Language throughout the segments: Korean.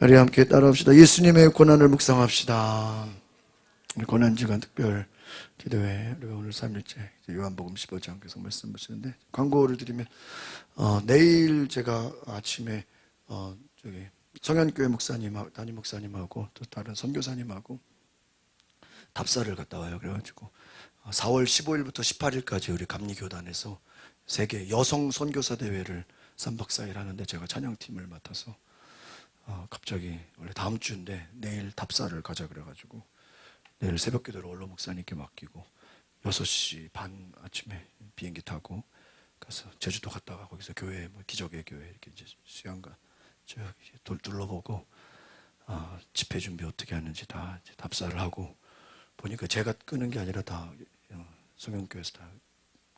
우리 함께 따라합시다. 예수님의 고난을 묵상합시다. 고난주간 특별 기도회 우리가 오늘 3일째 요한복음 15장 계속 말씀 보시는데, 광고를 드리면 내일 제가 아침에 저기 성현교회 목사님, 담임 목사님하고 또 다른 선교사님하고 답사를 갔다 와요. 그래가지고 4월 15일부터 18일까지 우리 감리교단에서 세계 여성 선교사 대회를 3박 4일 하는데, 제가 찬양팀을 맡아서 갑자기 원래 다음 주인데 내일 답사를 가자 그래가지고 내일 새벽 기도를 원로 목사님께 맡기고 6시 반 아침에 비행기 타고 가서 제주도 갔다가 거기서 교회, 기적의 교회 이렇게 이제 수양관 저기 둘러보고 집회 준비 어떻게 하는지 다 이제 답사를 하고, 보니까 제가 끄는 게 아니라 다 성형교회에서 다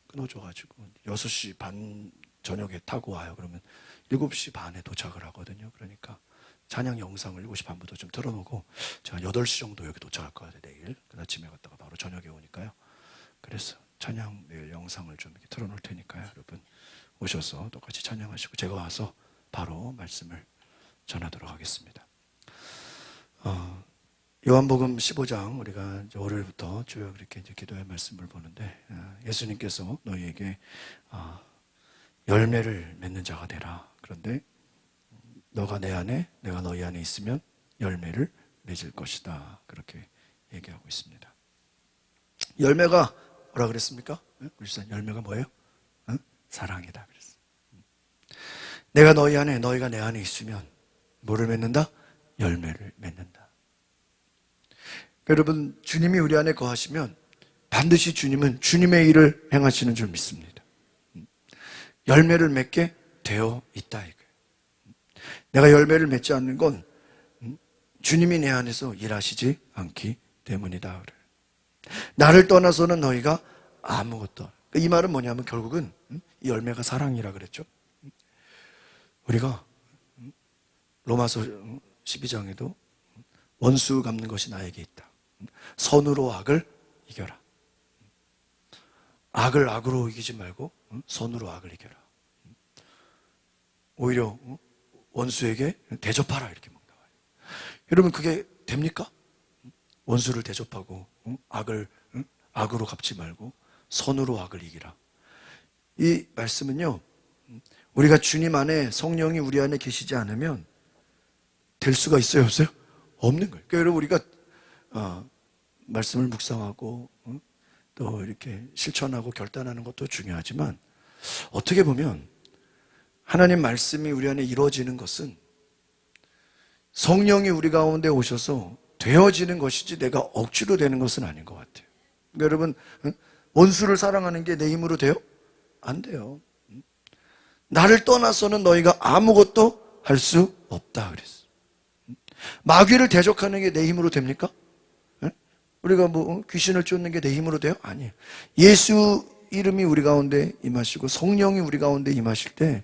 끊어줘가지고 6시 반 저녁에 타고 와요. 그러면 7시 반에 도착을 하거든요. 그러니까 찬양 영상을 7시 반부터 좀 틀어놓고 제가 8시 정도 여기 도착할 거예요. 내일 그 아침에 갔다가 바로 저녁에 오니까요. 그래서 찬양 내일 영상을 좀 이렇게 틀어놓을 테니까요. 여러분 오셔서 똑같이 찬양하시고 제가 와서 바로 말씀을 전하도록 하겠습니다. 요한복음 15장 우리가 이제 월요일부터 쭉 이렇게 이제 기도의 말씀을 보는데, 예수님께서 너희에게 열매를 맺는 자가 되라. 그런데 너가 내 안에 내가 너희 안에 있으면 열매를 맺을 것이다. 그렇게 얘기하고 있습니다. 열매가 뭐라 그랬습니까? 우리 집사님, 열매가 뭐예요? 사랑이다 그랬어요. 내가 너희 안에 너희가 내 안에 있으면 뭐를 맺는다? 열매를 맺는다. 여러분, 주님이 우리 안에 거하시면 반드시 주님은 주님의 일을 행하시는 줄 믿습니다. 열매를 맺게 되어 있다 이거예요. 내가 열매를 맺지 않는 건 주님이 내 안에서 일하시지 않기 때문이다 그래요. 나를 떠나서는 너희가 아무것도. 이 말은 뭐냐면 결국은 이 열매가 사랑이라 그랬죠. 우리가 로마서 12장에도 원수 갚는 것이 나에게 있다. 선으로 악을 이겨라. 악을 악으로 이기지 말고 선으로 악을 이겨라. 오히려 원수에게 대접하라 이렇게 막 나와요. 여러분, 그게 됩니까? 원수를 대접하고 악을 악으로 갚지 말고 선으로 악을 이기라. 이 말씀은요, 우리가 주님 안에 성령이 우리 안에 계시지 않으면 될 수가 있어요, 없어요? 없는 거예요. 그러니까 여러분, 우리가 말씀을 묵상하고 또 이렇게 실천하고 결단하는 것도 중요하지만, 어떻게 보면 하나님 말씀이 우리 안에 이루어지는 것은 성령이 우리 가운데 오셔서 되어지는 것이지 내가 억지로 되는 것은 아닌 것 같아요. 그러니까 여러분, 원수를 사랑하는 게 내 힘으로 돼요? 안 돼요. 나를 떠나서는 너희가 아무것도 할 수 없다 그랬어. 마귀를 대적하는 게 내 힘으로 됩니까? 우리가 귀신을 쫓는 게 내 힘으로 돼요? 아니에요. 예수 이름이 우리 가운데 임하시고 성령이 우리 가운데 임하실 때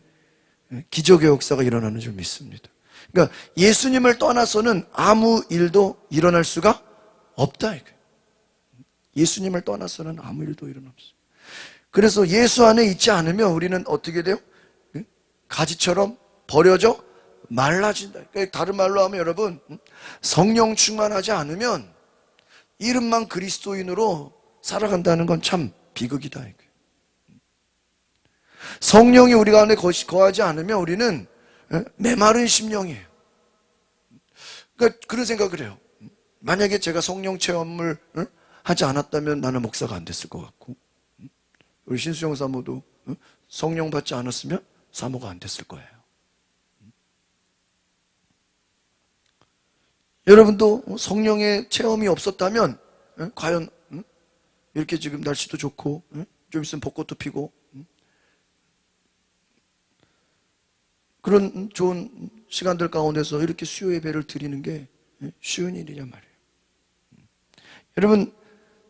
기적의 역사가 일어나는 줄 믿습니다. 그러니까 예수님을 떠나서는 아무 일도 일어날 수가 없다 이거예요. 예수님을 떠나서는 아무 일도 일어날 수 없어요. 그래서 예수 안에 있지 않으면 우리는 어떻게 돼요? 가지처럼 버려져 말라진다. 그러니까 다른 말로 하면 여러분, 성령 충만하지 않으면 이름만 그리스도인으로 살아간다는 건 참 비극이다 이거예요. 성령이 우리 가운데 거하지 않으면 우리는 메마른 심령이에요. 그러니까 그런 생각을 해요. 만약에 제가 성령 체험을 하지 않았다면 나는 목사가 안 됐을 것 같고, 우리 신수영 사모도 성령 받지 않았으면 사모가 안 됐을 거예요. 여러분도 성령의 체험이 없었다면 과연 이렇게 지금 날씨도 좋고 좀 있으면 벚꽃도 피고 그런 좋은 시간들 가운데서 이렇게 수요 예배를 드리는 게 쉬운 일이냐 말이에요. 여러분,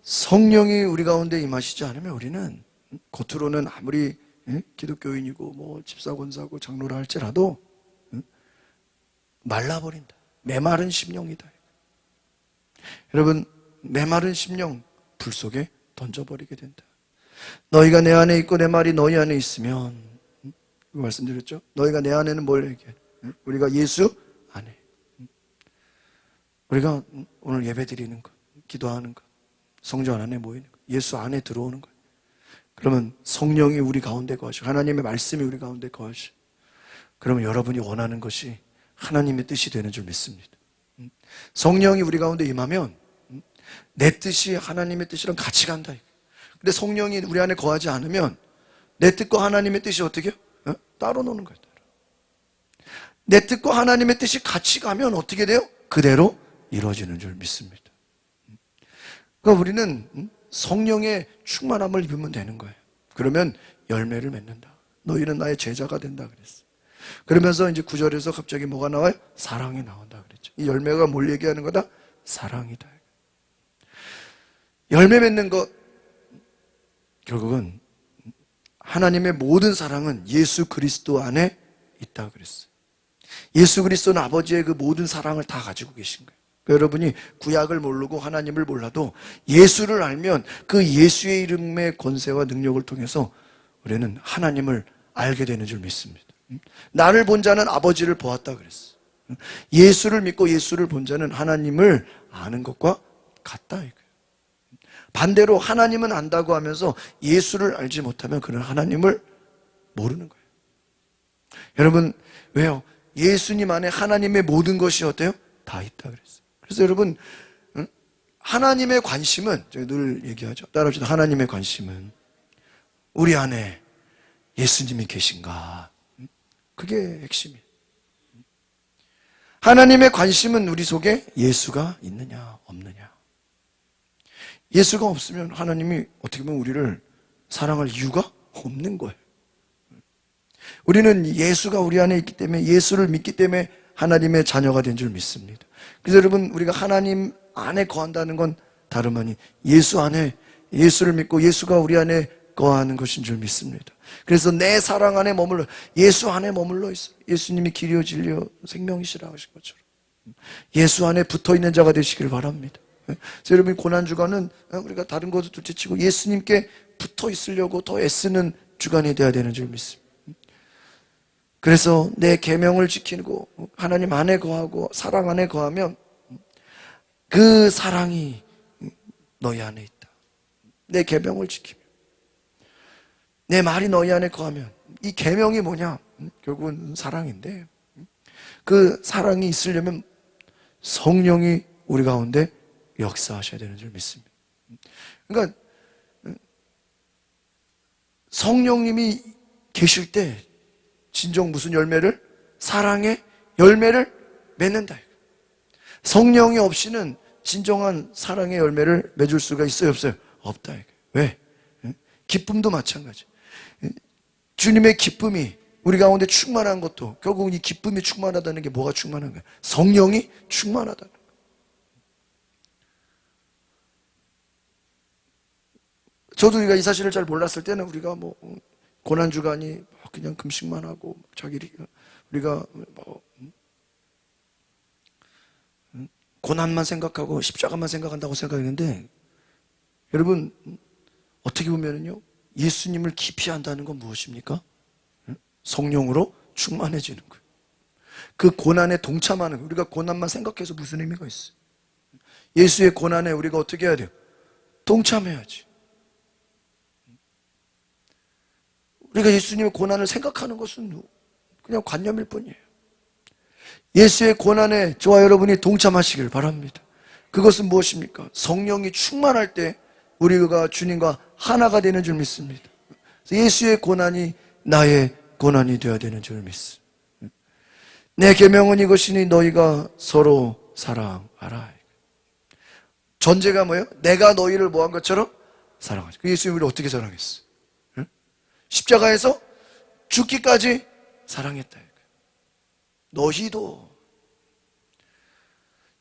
성령이 우리 가운데 임하시지 않으면 우리는 겉으로는 아무리 기독교인이고 집사 권사고 장로라 할지라도 말라버린다. 메마른 심령이다. 여러분, 메마른 심령 불 속에 던져버리게 된다. 너희가 내 안에 있고 내 말이 너희 안에 있으면, 말씀드렸죠? 너희가 내 안에는 뭘 얘기해? 우리가 예수 안에. 우리가 오늘 예배 드리는 것, 기도하는 것, 성전 안에 모이는 것, 예수 안에 들어오는 것, 그러면 성령이 우리 가운데 거하시고 하나님의 말씀이 우리 가운데 거하시고, 그러면 여러분이 원하는 것이 하나님의 뜻이 되는 줄 믿습니다. 성령이 우리 가운데 임하면 내 뜻이 하나님의 뜻이랑 같이 간다. 근데 성령이 우리 안에 거하지 않으면 내 뜻과 하나님의 뜻이 어떻게 해요? 따로 노는 거예요. 내 뜻과 하나님의 뜻이 같이 가면 어떻게 돼요? 그대로 이루어지는 줄 믿습니다. 그러니까 우리는 성령의 충만함을 입으면 되는 거예요. 그러면 열매를 맺는다. 너희는 나의 제자가 된다 그랬어요. 그러면서 이제 9절에서 갑자기 뭐가 나와요? 사랑이 나온다 그랬죠. 이 열매가 뭘 얘기하는 거다? 사랑이다. 열매 맺는 것, 결국은 하나님의 모든 사랑은 예수 그리스도 안에 있다 그랬어요. 예수 그리스도는 아버지의 그 모든 사랑을 다 가지고 계신 거예요. 그러니까 여러분이 구약을 모르고 하나님을 몰라도 예수를 알면 그 예수의 이름의 권세와 능력을 통해서 우리는 하나님을 알게 되는 줄 믿습니다. 나를 본 자는 아버지를 보았다 그랬어요. 예수를 믿고 예수를 본 자는 하나님을 아는 것과 같다 이거예요. 반대로 하나님은 안다고 하면서 예수를 알지 못하면 그는 하나님을 모르는 거예요. 여러분, 왜요? 예수님 안에 하나님의 모든 것이 어때요? 다 있다 그랬어요. 그래서 여러분, 하나님의 관심은, 제가 늘 얘기하죠. 따라합시다. 하나님의 관심은 우리 안에 예수님이 계신가? 그게 핵심이에요. 하나님의 관심은 우리 속에 예수가 있느냐 없느냐. 예수가 없으면 하나님이 어떻게 보면 우리를 사랑할 이유가 없는 거예요. 우리는 예수가 우리 안에 있기 때문에, 예수를 믿기 때문에 하나님의 자녀가 된 줄 믿습니다. 그래서 여러분, 우리가 하나님 안에 거한다는 건 다름 아닌 예수 안에, 예수를 믿고 예수가 우리 안에 거하는 것인 줄 믿습니다. 그래서 내 사랑 안에 머물러, 예수 안에 머물러 있어요. 예수님이 길이요 진리요 생명이시라 하신 것처럼 예수 안에 붙어있는 자가 되시길 바랍니다. 그래서 여러분, 고난주간은 우리가 다른 것도 둘째치고 예수님께 붙어 있으려고 더 애쓰는 주간이 되어야 되는 줄 믿습니다. 그래서 내 계명을 지키고 하나님 안에 거하고 사랑 안에 거하면 그 사랑이 너희 안에 있다. 내 계명을 지키면, 내 말이 너희 안에 거하면, 이 계명이 뭐냐? 결국은 사랑인데, 그 사랑이 있으려면 성령이 우리 가운데 역사하셔야 되는 줄 믿습니다. 그러니까 성령님이 계실 때 진정 무슨 열매를? 사랑의 열매를 맺는다. 성령이 없이는 진정한 사랑의 열매를 맺을 수가 있어요 없어요? 없다. 왜? 기쁨도 마찬가지. 주님의 기쁨이 우리 가운데 충만한 것도 결국은 이 기쁨이 충만하다는 게 뭐가 충만한 거야? 성령이 충만하다는 거야. 저도 우리가 이 사실을 잘 몰랐을 때는 우리가 뭐 고난주간이 그냥 금식만 하고 우리가 뭐 고난만 생각하고 십자가만 생각한다고 생각했는데, 여러분 어떻게 보면은요, 예수님을 깊이 안다는 건 무엇입니까? 성령으로 충만해지는 거예요. 그 고난에 동참하는 거예요. 우리가 고난만 생각해서 무슨 의미가 있어요? 예수의 고난에 우리가 어떻게 해야 돼요? 동참해야지. 우리가 예수님의 고난을 생각하는 것은 그냥 관념일 뿐이에요. 예수의 고난에 저와 여러분이 동참하시길 바랍니다. 그것은 무엇입니까? 성령이 충만할 때 우리가 주님과 하나가 되는 줄 믿습니다. 예수의 고난이 나의 고난이 되어야 되는 줄 믿습니다. 내 계명은 이것이니 너희가 서로 사랑하라. 전제가 뭐예요? 내가 너희를 뭐한 것처럼 사랑하지. 예수님이 우리를 어떻게 사랑했어? 십자가에서 죽기까지 사랑했다. 너희도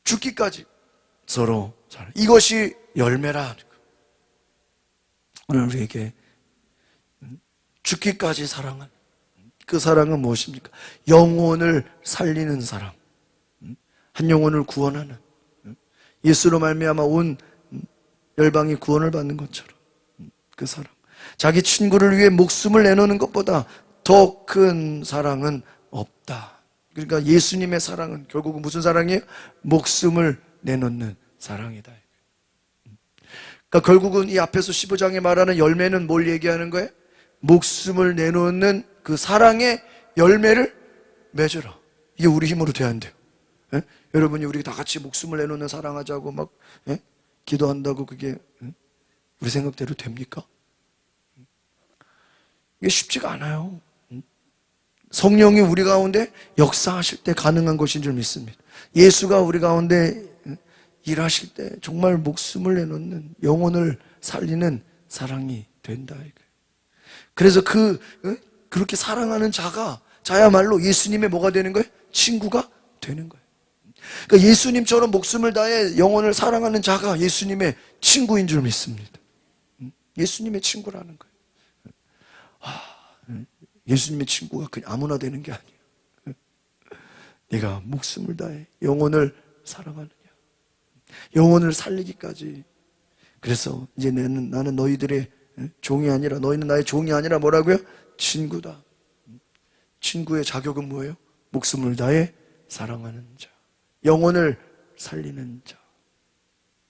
죽기까지 서로 사랑. 이것이 열매라. 오늘 우리에게 죽기까지 사랑한 그 사랑은 무엇입니까? 영혼을 살리는 사랑, 한 영혼을 구원하는, 예수로 말미암아 온 열방이 구원을 받는 것처럼 그 사랑, 자기 친구를 위해 목숨을 내놓는 것보다 더 큰 사랑은 없다. 그러니까 예수님의 사랑은 결국은 무슨 사랑이에요? 목숨을 내놓는 사랑이다. 그러니까 결국은 이 앞에서 15장에 말하는 열매는 뭘 얘기하는 거예요? 목숨을 내놓는 그 사랑의 열매를 맺어라. 이게 우리 힘으로 돼야 안 돼요. 예? 여러분이 우리 다 같이 목숨을 내놓는 사랑하자고 막 기도한다고 그게 우리 생각대로 됩니까? 이게 쉽지가 않아요. 성령이 우리 가운데 역사하실 때 가능한 것인 줄 믿습니다. 예수가 우리 가운데 일하실 때 정말 목숨을 내놓는, 영혼을 살리는 사랑이 된다. 그래서 그렇게 사랑하는 자야말로 예수님의 뭐가 되는 거예요? 친구가 되는 거예요. 그러니까 예수님처럼 목숨을 다해 영혼을 사랑하는 자가 예수님의 친구인 줄 믿습니다. 예수님의 친구라는 거예요. 예수님의 친구가 그냥 아무나 되는 게 아니에요. 네가 목숨을 다해 영혼을 사랑하느냐, 영혼을 살리기까지. 그래서 이제 나는 너희들의 종이 아니라, 너희는 나의 종이 아니라 뭐라고요? 친구다. 친구의 자격은 뭐예요? 목숨을 다해 사랑하는 자, 영혼을 살리는 자.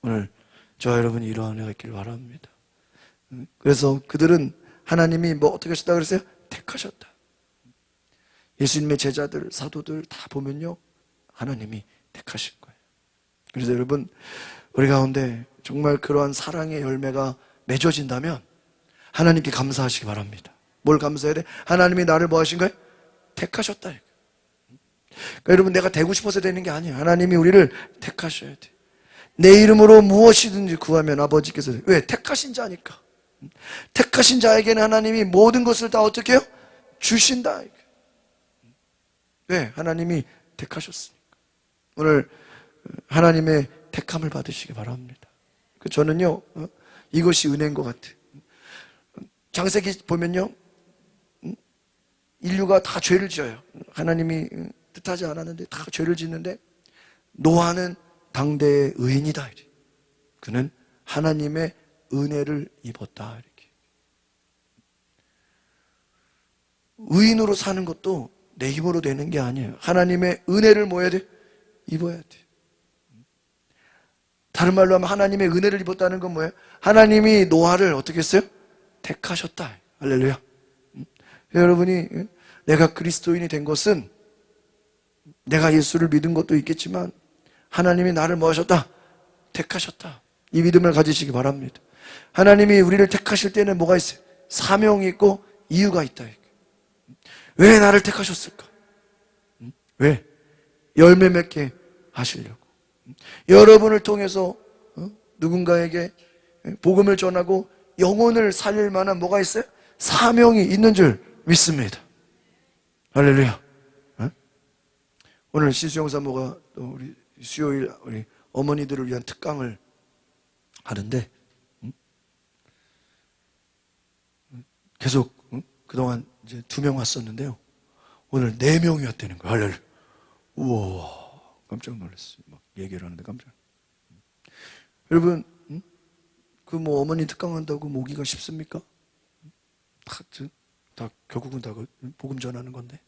오늘 저와 여러분이 이러한 은혜가 있기를 바랍니다. 그래서 그들은 하나님이 뭐 어떻게 하셨다 그랬어요? 택하셨다. 예수님의 제자들, 사도들 다 보면요, 하나님이 택하신 거예요. 그래서 여러분, 우리 가운데 정말 그러한 사랑의 열매가 맺어진다면 하나님께 감사하시기 바랍니다. 뭘 감사해야 돼? 하나님이 나를 뭐 하신 거예요? 택하셨다. 그러니까 여러분, 내가 되고 싶어서 되는 게 아니에요. 하나님이 우리를 택하셔야 돼. 내 이름으로 무엇이든지 구하면 아버지께서, 왜? 택하신 자니까. 택하신 자에게는 하나님이 모든 것을 다 어떻게 해요? 주신다. 왜? 하나님이 택하셨으니까. 오늘 하나님의 택함을 받으시기 바랍니다. 저는요, 이것이 은혜인 것 같아요. 창세기 보면요, 인류가 다 죄를 지어요. 하나님이 뜻하지 않았는데 다 죄를 짓는데, 노아는 당대의 의인이다. 그는 하나님의 은혜를 입었다. 이렇게. 의인으로 사는 것도 내 힘으로 되는 게 아니에요. 하나님의 은혜를 뭐 해야 돼? 입어야 돼. 다른 말로 하면 하나님의 은혜를 입었다는 건 뭐예요? 하나님이 노아를 어떻게 했어요? 택하셨다. 할렐루야. 여러분이, 내가 그리스도인이 된 것은 내가 예수를 믿은 것도 있겠지만 하나님이 나를 뭐 하셨다? 택하셨다. 이 믿음을 가지시기 바랍니다. 하나님이 우리를 택하실 때는 뭐가 있어요? 사명이 있고 이유가 있다. 왜 나를 택하셨을까? 왜? 열매 맺게 하시려고. 여러분을 통해서 누군가에게 복음을 전하고 영혼을 살릴 만한 뭐가 있어요? 사명이 있는 줄 믿습니다. 할렐루야. 오늘 신수영 사모가 또 우리 수요일 우리 어머니들을 위한 특강을 하는데, 계속 그동안 이제 2명 왔었는데요, 오늘 4명이 왔다는 거예요. 할렐루야. 우와, 깜짝 놀랐어요. 막 얘기를 하는데 깜짝. 여러분, 그 뭐 어머니 특강한다고 모기가 쉽습니까? 다 결국은 다 복음 전하는 건데.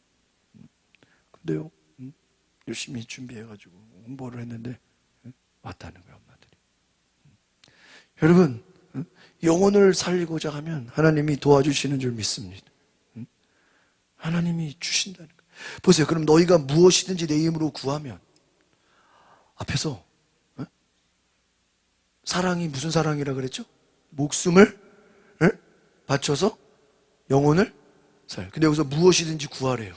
근데요, 열심히 준비해가지고 홍보를 했는데 왔다는 거예요, 엄마들이. 여러분, 영혼을 살리고자 하면 하나님이 도와주시는 줄 믿습니다. 하나님이 주신다는 거예요. 보세요. 그럼 너희가 무엇이든지 내 이름으로 구하면, 앞에서 사랑이 무슨 사랑이라 그랬죠? 목숨을 바쳐서 영혼을 살. 근데 여기서 무엇이든지 구하래요.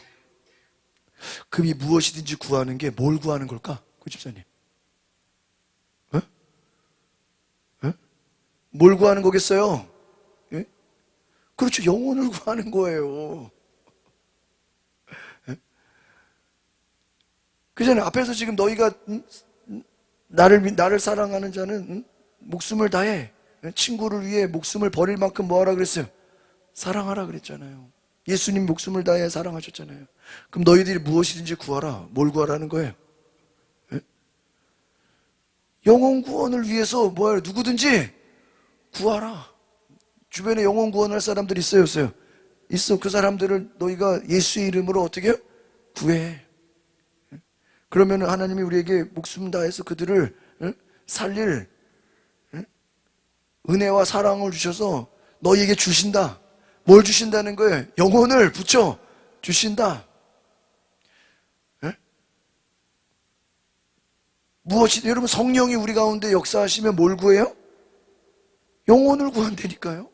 그럼 이 무엇이든지 구하는 게 뭘 구하는 걸까? 그 집사님, 뭘 구하는 거겠어요? 예? 그렇죠. 영혼을 구하는 거예요. 그잖아요. 앞에서 지금 너희가 나를 사랑하는 자는 목숨을 다해 친구를 위해 목숨을 버릴 만큼 뭐 하라 그랬어요? 사랑하라 그랬잖아요. 예수님 목숨을 다해 사랑하셨잖아요. 그럼 너희들이 무엇이든지 구하라. 뭘 구하라는 거예요? 예? 영혼 구원을 위해서 뭐야? 누구든지 구하라. 주변에 영혼 구원할 사람들 있어요, 없어요? 있어. 그 사람들을 너희가 예수의 이름으로 어떻게 해요? 구해. 그러면 하나님이 우리에게 목숨 다해서 그들을 살릴 은혜와 사랑을 주셔서 너희에게 주신다. 뭘 주신다는 거예요? 영혼을 붙여 주신다. 무엇이, 여러분, 성령이 우리 가운데 역사하시면 뭘 구해요? 영혼을 구한다니까요.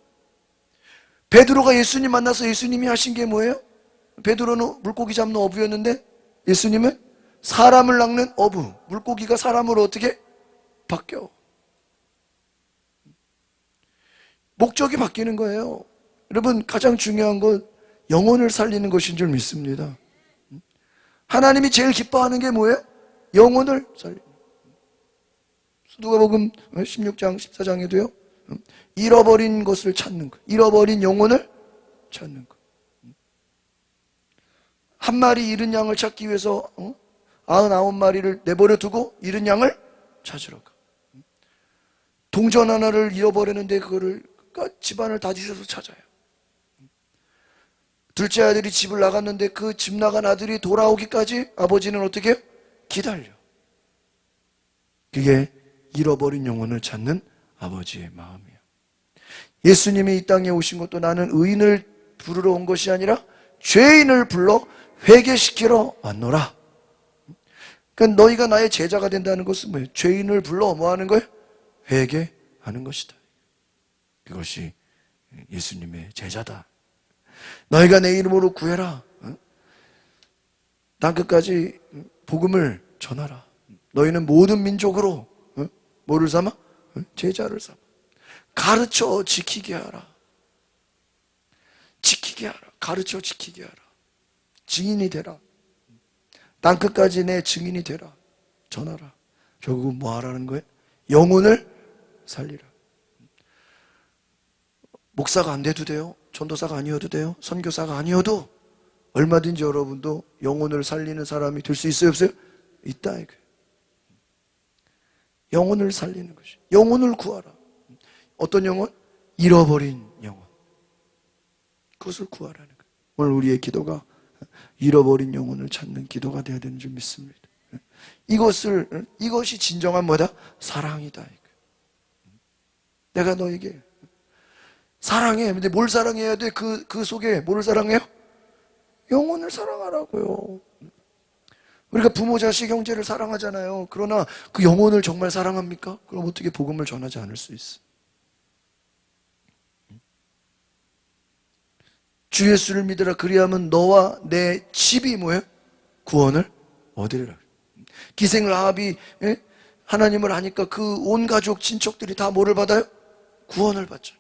베드로가 예수님 만나서 예수님이 하신 게 뭐예요? 베드로는 물고기 잡는 어부였는데 예수님은 사람을 낚는 어부, 물고기가 사람으로 어떻게 바뀌어? 목적이 바뀌는 거예요. 여러분, 가장 중요한 건 영혼을 살리는 것인 줄 믿습니다. 하나님이 제일 기뻐하는 게 뭐예요? 영혼을 살리는. 누가복음 16장 14장에도요 잃어버린 것을 찾는 것, 잃어버린 영혼을 찾는 것. 한 마리 잃은 양을 찾기 위해서 99마리를 내버려 두고 잃은 양을 찾으러 가. 동전 하나를 잃어버렸는데 그거를 집안을 다 뒤져서 찾아요. 둘째 아들이 집을 나갔는데 그 집 나간 아들이 돌아오기까지 아버지는 어떻게 해요? 기다려. 그게 잃어버린 영혼을 찾는 아버지의 마음이에요. 예수님이 이 땅에 오신 것도 나는 의인을 부르러 온 것이 아니라 죄인을 불러 회개시키러 왔노라. 그러니까 너희가 나의 제자가 된다는 것은 뭐예요? 죄인을 불러 뭐 하는 거예요? 회개하는 것이다. 그것이 예수님의 제자다. 너희가 내 이름으로 구해라. 땅끝까지 복음을 전하라. 너희는 모든 민족으로 뭐를 삼아? 제자를 삼아. 가르쳐 지키게 하라. 지키게 하라. 가르쳐 지키게 하라. 증인이 되라. 땅끝까지 내 증인이 되라. 전하라. 결국은 뭐 하라는 거예요? 영혼을 살리라. 목사가 안 돼도 돼요. 전도사가 아니어도 돼요. 선교사가 아니어도 얼마든지 여러분도 영혼을 살리는 사람이 될 수 있어요, 없어요? 있다 이거예요. 영혼을 살리는 것이. 영혼을 구하라. 어떤 영혼? 잃어버린 영혼. 그것을 구하라는 거예요. 오늘 우리의 기도가 잃어버린 영혼을 찾는 기도가 되어야 되는 줄 믿습니다. 이것이 진정한 뭐다? 사랑이다. 내가 너에게 사랑해. 근데 뭘 사랑해야 돼? 그 속에 뭐를 사랑해요? 영혼을 사랑하라고요. 우리가 부모, 자식, 형제를 사랑하잖아요. 그러나 그 영혼을 정말 사랑합니까? 그럼 어떻게 복음을 전하지 않을 수 있어? 주 예수를 믿으라. 그리하면 너와 내 집이 뭐예요? 구원을 얻으리라. 기생 라합이 하나님을 아니까 그 온 가족, 친척들이 다 뭐를 받아요? 구원을 받잖아요.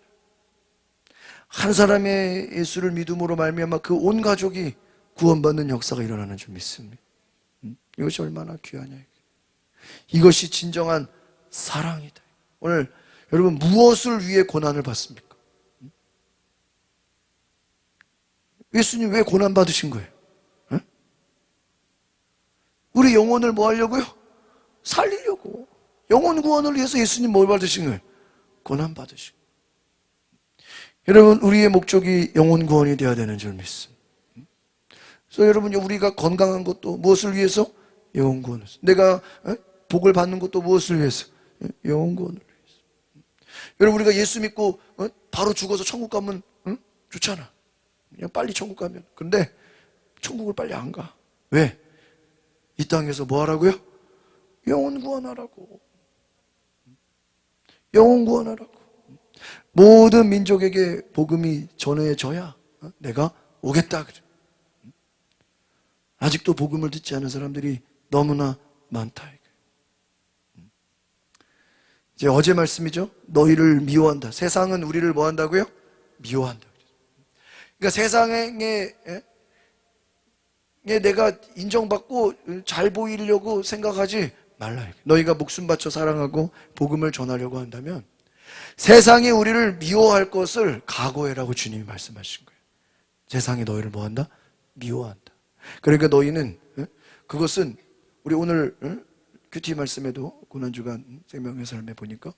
한 사람의 예수를 믿음으로 말미암아 그 온 가족이 구원받는 역사가 일어나는 줄 믿습니다. 이것이 얼마나 귀하냐. 이것이 진정한 사랑이다. 오늘 여러분 무엇을 위해 고난을 받습니까? 예수님 왜 고난 받으신 거예요? 우리 영혼을 뭐 하려고요? 살리려고. 영혼 구원을 위해서 예수님 뭘 받으신 거예요? 고난 받으신 거예요. 여러분 우리의 목적이 영혼 구원이 되어야 되는 줄 믿습니다. 그래서 여러분 우리가 건강한 것도 무엇을 위해서? 영혼 구원을 위해서. 내가 복을 받는 것도 무엇을 위해서? 영혼 구원을 위해서. 여러분 우리가 예수 믿고 바로 죽어서 천국 가면 좋잖아. 그냥 빨리 천국 가면. 그런데 천국을 빨리 안 가. 왜? 이 땅에서 뭐 하라고요? 영혼 구원하라고. 영혼 구원하라고. 모든 민족에게 복음이 전해져야 내가 오겠다 그래. 아직도 복음을 듣지 않은 사람들이 너무나 많다. 이제 어제 말씀이죠. 너희를 미워한다. 세상은 우리를 뭐 한다고요? 미워한다. 그러니까 세상에 내가 인정받고 잘 보이려고 생각하지 말라. 너희가 목숨 바쳐 사랑하고 복음을 전하려고 한다면 세상이 우리를 미워할 것을 각오해라고 주님이 말씀하신 거예요. 세상이 너희를 뭐한다? 미워한다. 그러니까 너희는 그것은 우리 오늘 큐티 말씀에도 고난주간 생명의 삶에 보니까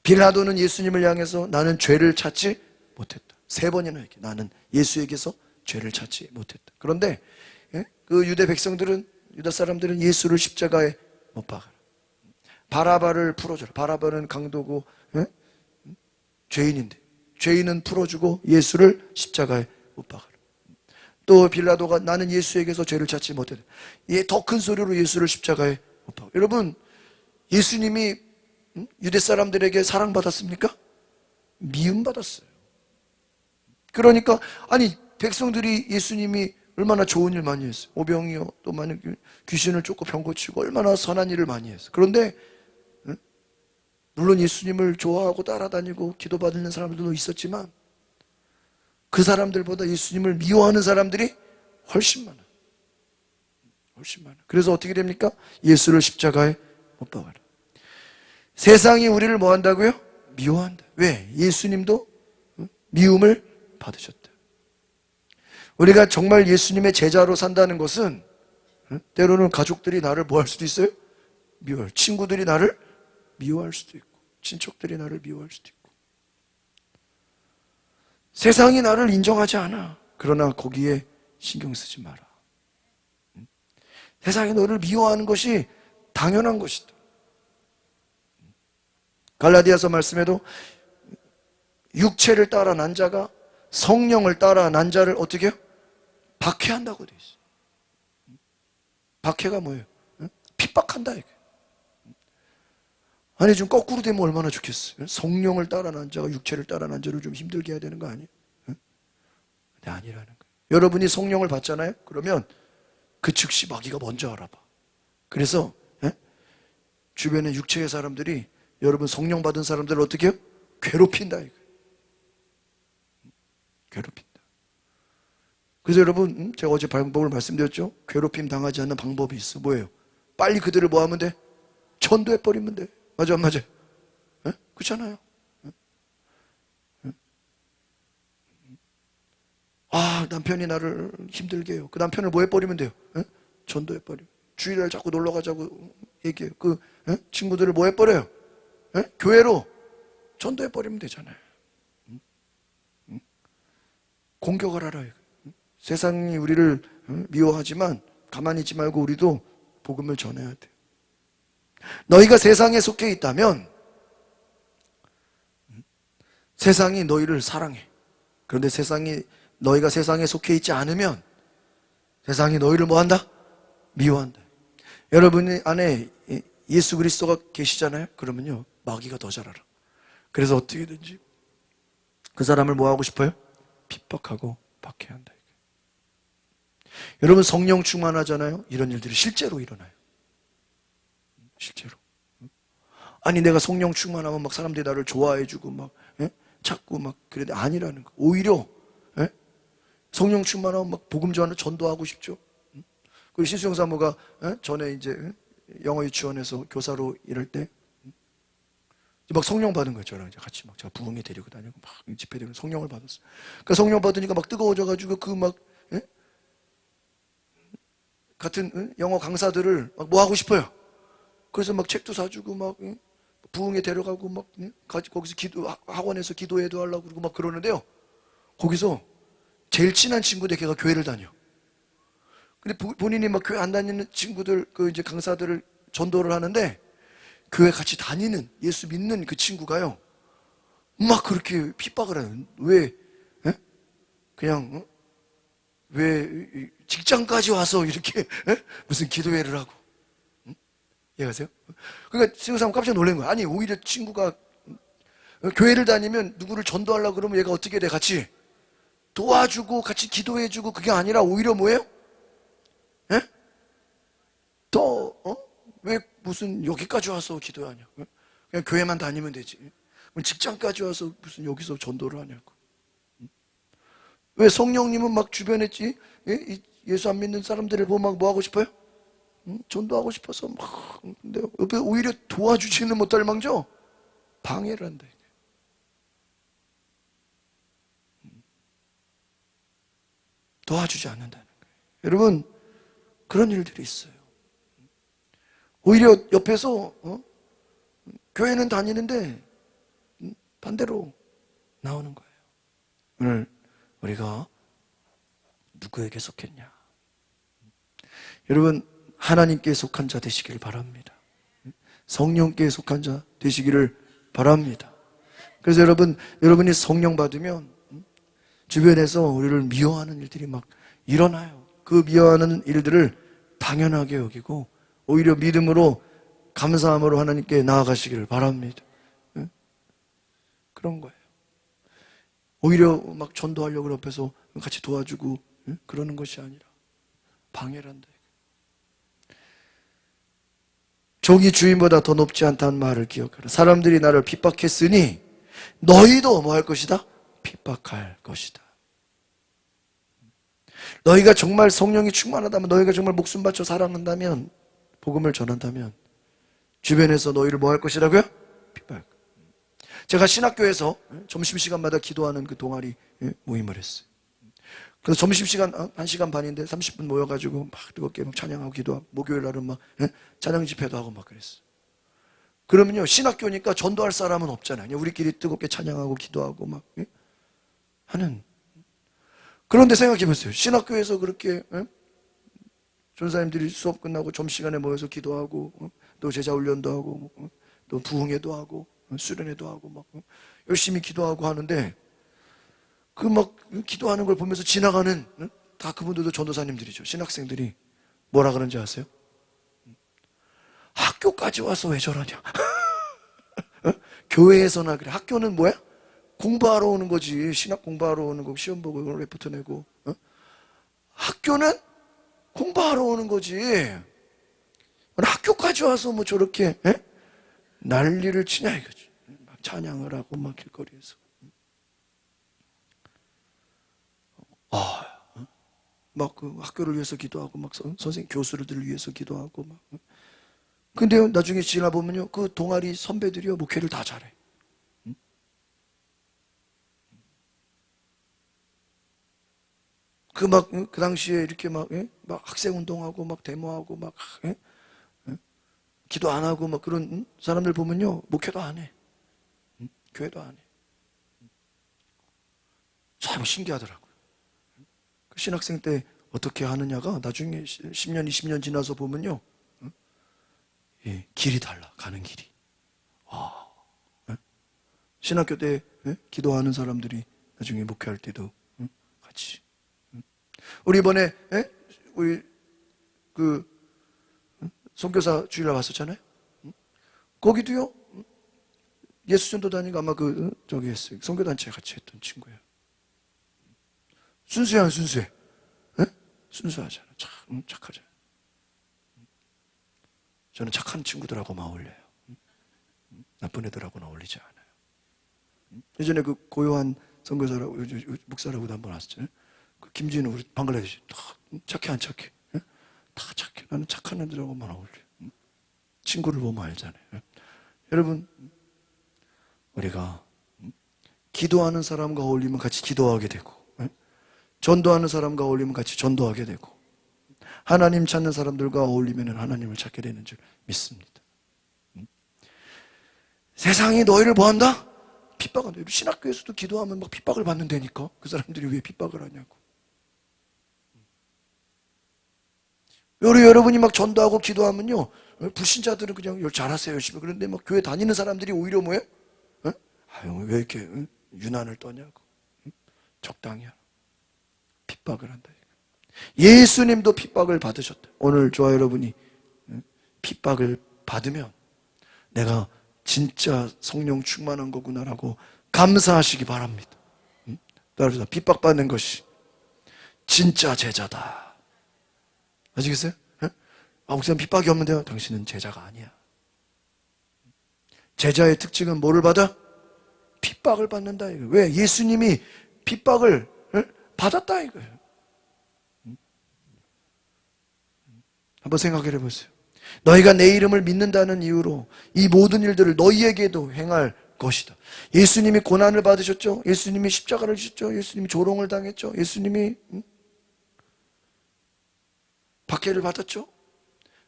빌라도는 예수님을 향해서 나는 죄를 찾지 못했다. 3번이나 이렇게 나는 예수에게서 죄를 찾지 못했다. 그런데 그 유대 백성들은, 유다 사람들은 예수를 십자가에 못 박아라. 바라바를 풀어줘라. 바라바는 강도고 죄인인데 죄인은 풀어주고 예수를 십자가에 못 박아라. 또 빌라도가 나는 예수에게서 죄를 찾지 못했다. 더 큰 소리로 예수를 십자가에 못 박아. 여러분, 예수님이 유대 사람들에게 사랑받았습니까? 미움받았어요. 그러니까 아니 백성들이 예수님이 얼마나 좋은 일 많이 했어요. 오병이어 또 많은 귀신을 쫓고 병 고치고 얼마나 선한 일을 많이 했어요. 그런데 물론 예수님을 좋아하고 따라다니고 기도받는 사람들도 있었지만 그 사람들보다 예수님을 미워하는 사람들이 훨씬 많아요. 훨씬 많아요. 그래서 어떻게 됩니까? 예수를 십자가에 못 박아라. 세상이 우리를 뭐 한다고요? 미워한다. 왜? 예수님도 미움을 받으셨다. 우리가 정말 예수님의 제자로 산다는 것은 때로는 가족들이 나를 뭐 할 수도 있어요? 미워할. 친구들이 나를 미워할 수도 있고 친척들이 나를 미워할 수도 있고 세상이 나를 인정하지 않아. 그러나 거기에 신경 쓰지 마라. 세상이 너를 미워하는 것이 당연한 것이다. 갈라디아서 말씀에도 육체를 따라 난 자가 성령을 따라 난 자를 어떻게 해요? 박해한다고 돼 있어요. 박해가 뭐예요? 핍박한다 이게. 아니 좀 거꾸로 되면 얼마나 좋겠어요. 성령을 따라 난 자가 육체를 따라 난 자를 좀 힘들게 해야 되는 거 아니에요? 근데 아니라는 거예요. 여러분이 성령을 받잖아요. 그러면 그 즉시 마귀가 먼저 알아봐. 그래서 주변에 육체의 사람들이 여러분 성령 받은 사람들을 어떻게 해요? 괴롭힌다 이거예요. 괴롭힌다. 그래서 여러분 제가 어제 방법을 말씀드렸죠. 괴롭힘 당하지 않는 방법이 있어. 뭐예요? 빨리 그들을 뭐 하면 돼? 전도해버리면 돼. 맞아 안 맞아요? 그렇잖아요. 아 남편이 나를 힘들게 해요. 그 남편을 뭐 해버리면 돼요? 전도해버려. 주일날 자꾸 놀러가자고 얘기해요. 그 친구들을 뭐 해버려요? 교회로 전도해버리면 되잖아요. 공격을 하라. 세상이 우리를 미워하지만 가만히 있지 말고 우리도 복음을 전해야 돼. 너희가 세상에 속해 있다면 세상이 너희를 사랑해. 그런데 너희가 세상에 속해 있지 않으면 세상이 너희를 뭐한다? 미워한다. 여러분 안에 예수 그리스도가 계시잖아요. 그러면요 마귀가 더 잘 알아. 그래서 어떻게든지 그 사람을 뭐 하고 싶어요? 핍박하고 박해한다. 여러분 성령 충만하잖아요. 이런 일들이 실제로 일어나요. 실제로. 아니 내가 성령 충만하면 막 사람들이 나를 좋아해주고 막 자꾸 막 그래도 아니라는 거. 오히려 성령 충만하면 막 복음 전도하고 싶죠. 그 신수영 사모가 전에 이제 영어 유치원에서 교사로 일할 때 막 성령 받은 거예요. 저랑 이제 같이 막 제가 부흥회 데리고 다니고 막 집회 데리고 성령을 받았어요. 그러니까 성령 받으니까 막 뜨거워져가지고 그 막 같은 영어 강사들을 막 뭐 하고 싶어요. 그래서 막 책도 사주고 막 부흥회 데려가고 막 거기서 학원에서 기도회도 하려고 그러고 막 그러는데요. 거기서 제일 친한 친구들 걔가 교회를 다녀. 근데 본인이 막 교회 안 다니는 친구들 그 이제 강사들을 전도를 하는데 교회 같이 다니는 예수 믿는 그 친구가요. 막 그렇게 핍박을 하는. 왜? 그냥 왜 직장까지 와서 이렇게 무슨 기도회를 하고. 이해가세요? 그러니까 신우사람 깜짝 놀란 거야. 아니 오히려 친구가 교회를 다니면 누구를 전도하려고 그러면 얘가 어떻게 돼? 같이 도와주고 같이 기도해주고 그게 아니라 오히려 뭐예요? 왜 무슨 여기까지 와서 기도하냐? 그냥 교회만 다니면 되지. 직장까지 와서 무슨 여기서 전도를 하냐고. 왜 성령님은 막 주변에 예수 안 믿는 사람들을 보면 막 뭐 하고 싶어요? 전도하고 싶어서 막 근데 오히려 도와주지는 못할 망정 방해를 한다. 도와주지 않는다는 거예요. 여러분 그런 일들이 있어요. 오히려 옆에서 교회는 다니는데 반대로 나오는 거예요. 오늘 우리가 누구에게 속했냐? 여러분 하나님께 속한 자 되시길 바랍니다. 성령께 속한 자 되시기를 바랍니다. 그래서 여러분이 성령 받으면 주변에서 우리를 미워하는 일들이 막 일어나요. 그 미워하는 일들을 당연하게 여기고 오히려 믿음으로 감사함으로 하나님께 나아가시기를 바랍니다. 그런 거예요. 오히려 막 전도하려고 옆에서 같이 도와주고 그러는 것이 아니라 방해란다. 종이 주인보다 더 높지 않다는 말을 기억하라. 사람들이 나를 핍박했으니 너희도 뭐 할 것이다? 핍박할 것이다. 너희가 정말 성령이 충만하다면, 너희가 정말 목숨 바쳐 사랑한다면, 복음을 전한다면 주변에서 너희를 뭐 할 것이라고요? 핍박. 제가 신학교에서 점심시간마다 기도하는 그 동아리 모임을 했어요. 그래서 점심시간 1시간 반인데 30분 모여가지고 막 뜨겁게 막 찬양하고 기도하고, 목요일 날은 막 찬양 집회도 하고 막 그랬어요. 그러면요, 신학교니까 전도할 사람은 없잖아요. 우리끼리 뜨겁게 찬양하고 기도하고 막 하는. 그런데 생각해 보세요. 신학교에서 그렇게 전사님들이 수업 끝나고 점심시간에 모여서 기도하고 또 제자 훈련도 하고 또 부흥회도 하고 수련회도 하고 막 열심히 기도하고 하는데, 그 막 기도하는 걸 보면서 지나가는 다 그분들도 전도사님들이죠. 신학생들이 뭐라 그런지 아세요? 학교까지 와서 왜 저러냐? 교회에서나 그래. 학교는 뭐야? 공부하러 오는 거지. 신학 공부하러 오는 거고, 시험 보고 레포트 내고. 학교는 공부하러 오는 거지. 학교까지 와서 뭐 저렇게 난리를 치냐 이거지. 막 찬양을 하고 막 길거리에서. 막 그 학교를 위해서 기도하고, 막 선생님 교수들을 위해서 기도하고 막. 근데 나중에 지나보면요, 그 동아리 선배들이요, 목회를 다 잘해. 그 당시에 이렇게 막 학생 운동하고 막 데모하고 막 기도 안 하고 막 그런 사람들 보면요, 목회도 안 해. 교회도 안 해. 참 신기하더라고요. 그 신학생 때 어떻게 하느냐가 나중에 10년, 20년 지나서 보면요, 길이 달라, 가는 길이. 신학교 때 기도하는 사람들이 나중에 목회할 때도 같이. 우리 이번에 우리 그 선교사 주일날 왔었잖아요. 거기도요, 예수전도 다니고 아마 저기 했어요. 선교단체 같이 했던 친구예요. 순수해 안 순수해? 순수하잖아. 참 착하잖아. 저는 착한 친구들하고만 어울려요. 나쁜 애들하고는 어울리지 않아요. 예전에 그 고요한 선교사라고, 목사라고도 한번 왔었잖아요. 그 김진우, 우리 방글라데시. 다 착해 안 착해? 다 착해. 나는 착한 애들하고만 어울려요. 친구를 보면 알잖아요. 여러분, 우리가 기도하는 사람과 어울리면 같이 기도하게 되고, 전도하는 사람과 어울리면 같이 전도하게 되고, 하나님 찾는 사람들과 어울리면 하나님을 찾게 되는 줄 믿습니다. 세상이 너희를 뭐한다? 핍박한다. 신학교에서도 기도하면 막 핍박을 받는다니까. 그 사람들이 왜 핍박을 하냐고. 여러분이 막 전도하고 기도하면요, 불신자들은 그냥 잘하세요 열심히. 그런데 막 교회 다니는 사람들이 오히려 뭐예요? 아유, 왜 이렇게 유난을 떠냐고. 적당히 하라. 핍박을 한다. 예수님도 핍박을 받으셨다. 오늘 저와 여러분이 핍박을 받으면 내가 진짜 성령 충만한 거구나라고 감사하시기 바랍니다. 따라서 핍박받는 것이 진짜 제자다. 아시겠어요? 목사님 핍박이 없는데요? 당신은 제자가 아니야. 제자의 특징은 뭐를 받아? 핍박을 받는다. 왜? 예수님이 핍박을 받았다 이거예요. 한번 생각해 보세요. 너희가 내 이름을 믿는다는 이유로 이 모든 일들을 너희에게도 행할 것이다. 예수님이 고난을 받으셨죠? 예수님이 십자가를 지셨죠? 예수님이 조롱을 당했죠? 예수님이 박해를 받았죠?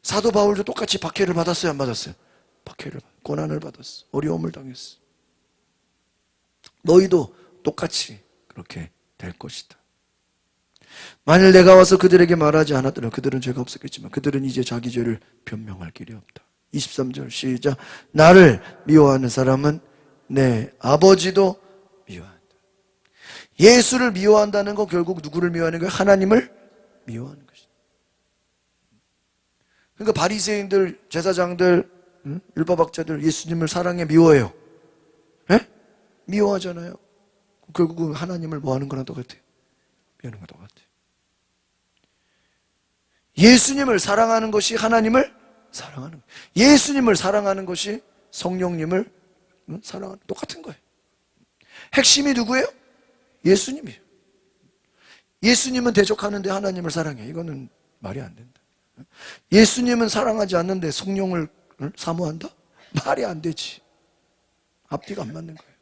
사도 바울도 똑같이 박해를 받았어요? 안 받았어요? 고난을 받았어. 어려움을 당했어. 너희도 똑같이 그렇게 될 것이다. 만일 내가 와서 그들에게 말하지 않았더라면 그들은 죄가 없었겠지만 그들은 이제 자기 죄를 변명할 길이 없다. 23절 시작. 나를 미워하는 사람은 내 아버지도 미워한다. 예수를 미워한다는 건 결국 누구를 미워하는 거예요? 하나님을 미워하는 것이다. 그러니까 바리새인들, 제사장들, 율법학자들 예수님을 사랑해 미워해요. 예? 미워하잖아요. 결국은 하나님을 뭐하는 거랑 똑같아요. 미워하는 거 똑같아요. 예수님을 사랑하는 것이 하나님을 사랑하는 거예요. 예수님을 사랑하는 것이 성령님을 사랑하는 똑같은 거예요. 핵심이 누구예요? 예수님이에요. 예수님은 대적하는데 하나님을 사랑해. 이거는 말이 안 된다. 예수님은 사랑하지 않는데 성령을 사모한다? 말이 안 되지. 앞뒤가 안 맞는 거예요.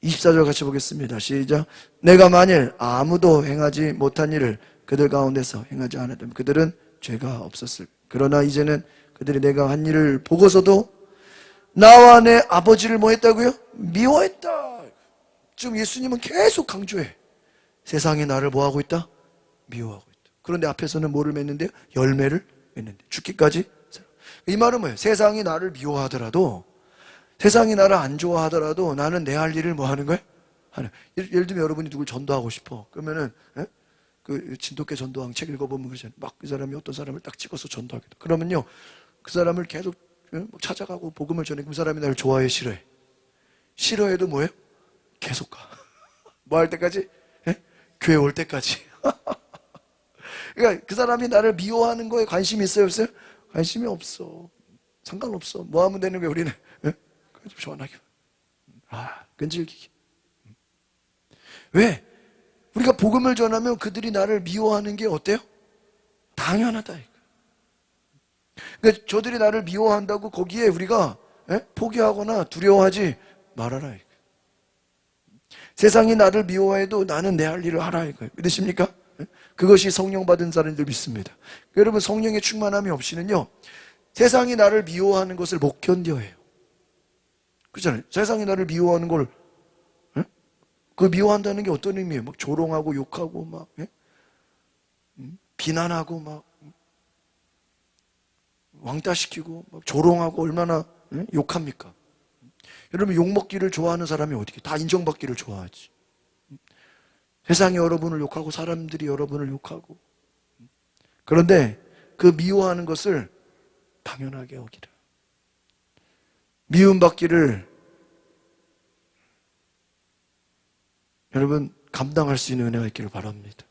24절 같이 보겠습니다. 시작. 내가 만일 아무도 행하지 못한 일을 그들 가운데서 행하지 않았다면 그들은 죄가 없었을. 그러나 이제는 그들이 내가 한 일을 보고서도 나와 내 아버지를 뭐 했다고요? 미워했다. 지금 예수님은 계속 강조해. 세상이 나를 뭐 하고 있다? 미워하고 있다. 그런데 앞에서는 뭐를 맺는데요? 열매를 맺는데 죽기까지. 이 말은 뭐예요? 세상이 나를 미워하더라도, 세상이 나를 안 좋아하더라도 나는 내 할 일을 뭐 하는 거예요? 하는. 예를 들면 여러분이 누굴 전도하고 싶어. 그러면은 그 진돗개 전도왕 책 읽어보면 그러잖아요. 막 그 사람이 어떤 사람을 딱 찍어서 전도하겠다. 그러면요 그 사람을 계속 찾아가고 복음을 전해. 그 사람이 나를 좋아해, 싫어해? 싫어해도 뭐예요? 계속 가. 뭐 할 때까지? 교회 올 때까지. 그러니까 그 사람이 나를 미워하는 거에 관심이 있어요, 없어요? 관심이 없어. 상관없어. 뭐 하면 되는 거예요, 우리는? 좀 시원하게. 끈질기게. 왜? 우리가 복음을 전하면 그들이 나를 미워하는 게 어때요? 당연하다. 그러니까 저들이 나를 미워한다고 거기에 우리가 포기하거나 두려워하지 말아라. 세상이 나를 미워해도 나는 내 할 일을 하라. 믿으십니까? 그것이 성령 받은 사람들 믿습니다. 여러분, 성령의 충만함이 없이는요 세상이 나를 미워하는 것을 못 견뎌해요. 그렇잖아요. 세상이 나를 미워하는 걸, 그 미워한다는 게 어떤 의미예요? 막 조롱하고 욕하고 막 비난하고 막 왕따시키고 막 조롱하고 얼마나 욕합니까? 여러분, 욕먹기를 좋아하는 사람이 어디? 다 인정받기를 좋아하지. 세상이 여러분을 욕하고 사람들이 여러분을 욕하고. 그런데 그 미워하는 것을 당연하게 여기라. 미움받기를 여러분 감당할 수 있는 은혜가 있기를 바랍니다.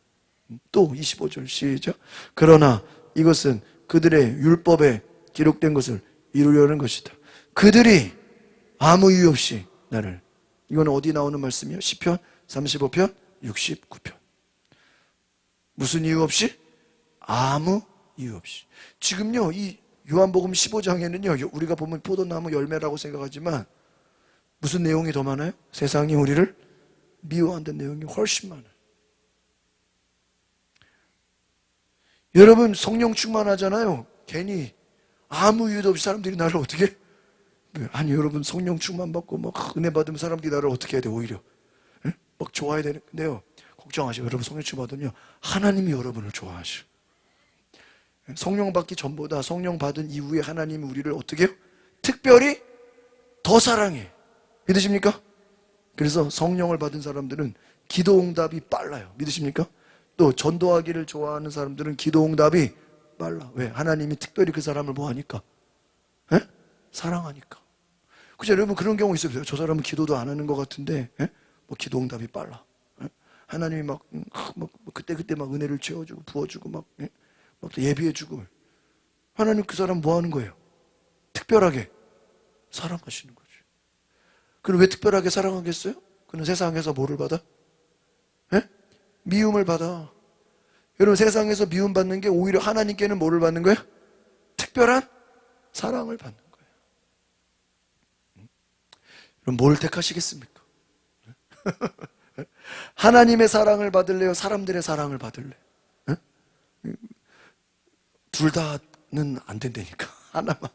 또 25절 시작. 그러나 이것은 그들의 율법에 기록된 것을 이루려는 것이다. 그들이 아무 이유 없이 나를. 이건 어디 나오는 말씀이에요? 시편 35편 69편. 무슨 이유 없이? 아무 이유 없이. 지금요 이 요한복음 15장에는요 우리가 보면 포도나무 열매라고 생각하지만 무슨 내용이 더 많아요? 세상이 우리를 미워한다는 내용이 훨씬 많아요. 여러분, 성령 충만하잖아요. 괜히 아무 이유도 없이 사람들이 나를 어떻게 해? 아니 여러분, 성령 충만 받고 막 은혜 받으면 사람들이 나를 어떻게 해야 돼? 오히려 막 좋아해야 되는데요, 걱정하시고. 여러분, 성령 충만 받으면요 하나님이 여러분을 좋아하셔. 성령 받기 전보다 성령 받은 이후에 하나님이 우리를 어떻게 해요? 특별히 더 사랑해. 믿으십니까? 그래서 성령을 받은 사람들은 기도 응답이 빨라요. 믿으십니까? 또 전도하기를 좋아하는 사람들은 기도 응답이 빨라. 왜? 하나님이 특별히 그 사람을 뭐 하니까? 사랑하니까. 그죠? 여러분, 그런 경우 있어요. 저 사람은 기도도 안 하는 것 같은데 뭐 기도 응답이 빨라. 하나님이 막 그때 막 은혜를 채워주고 부어주고 막 예비해주고. 하나님 그 사람 뭐 하는 거예요? 특별하게 사랑하시는 거죠. 그럼 왜 특별하게 사랑하겠어요? 그는 세상에서 뭐를 받아? 미움을 받아. 여러분, 세상에서 미움받는 게 오히려 하나님께는 뭐를 받는 거예요? 특별한 사랑을 받는 거예요. 그럼 뭘 택하시겠습니까? 하나님의 사랑을 받을래요? 사람들의 사랑을 받을래요? 둘 다는 안 된다니까. 하나만.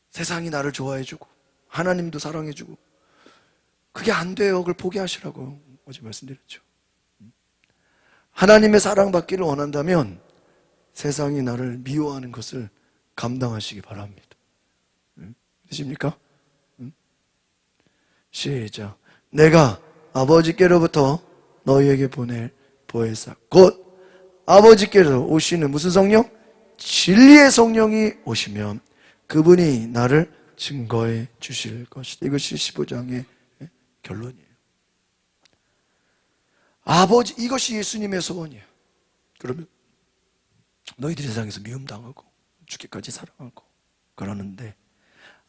세상이 나를 좋아해주고 하나님도 사랑해주고 그게 안 돼요. 그걸 포기하시라고 어제 말씀드렸죠. 하나님의 사랑받기를 원한다면 세상이 나를 미워하는 것을 감당하시기 바랍니다. 되십니까? 시작. 내가 아버지께로부터 너희에게 보낼 보혜사 곧 아버지께로 오시는 무슨 성령? 진리의 성령이 오시면 그분이 나를 증거해 주실 것이다. 이것이 15장의 결론이에요. 아버지, 이것이 예수님의 소원이에요. 그러면 너희들이 세상에서 미움당하고 죽기까지 사랑하고 그러는데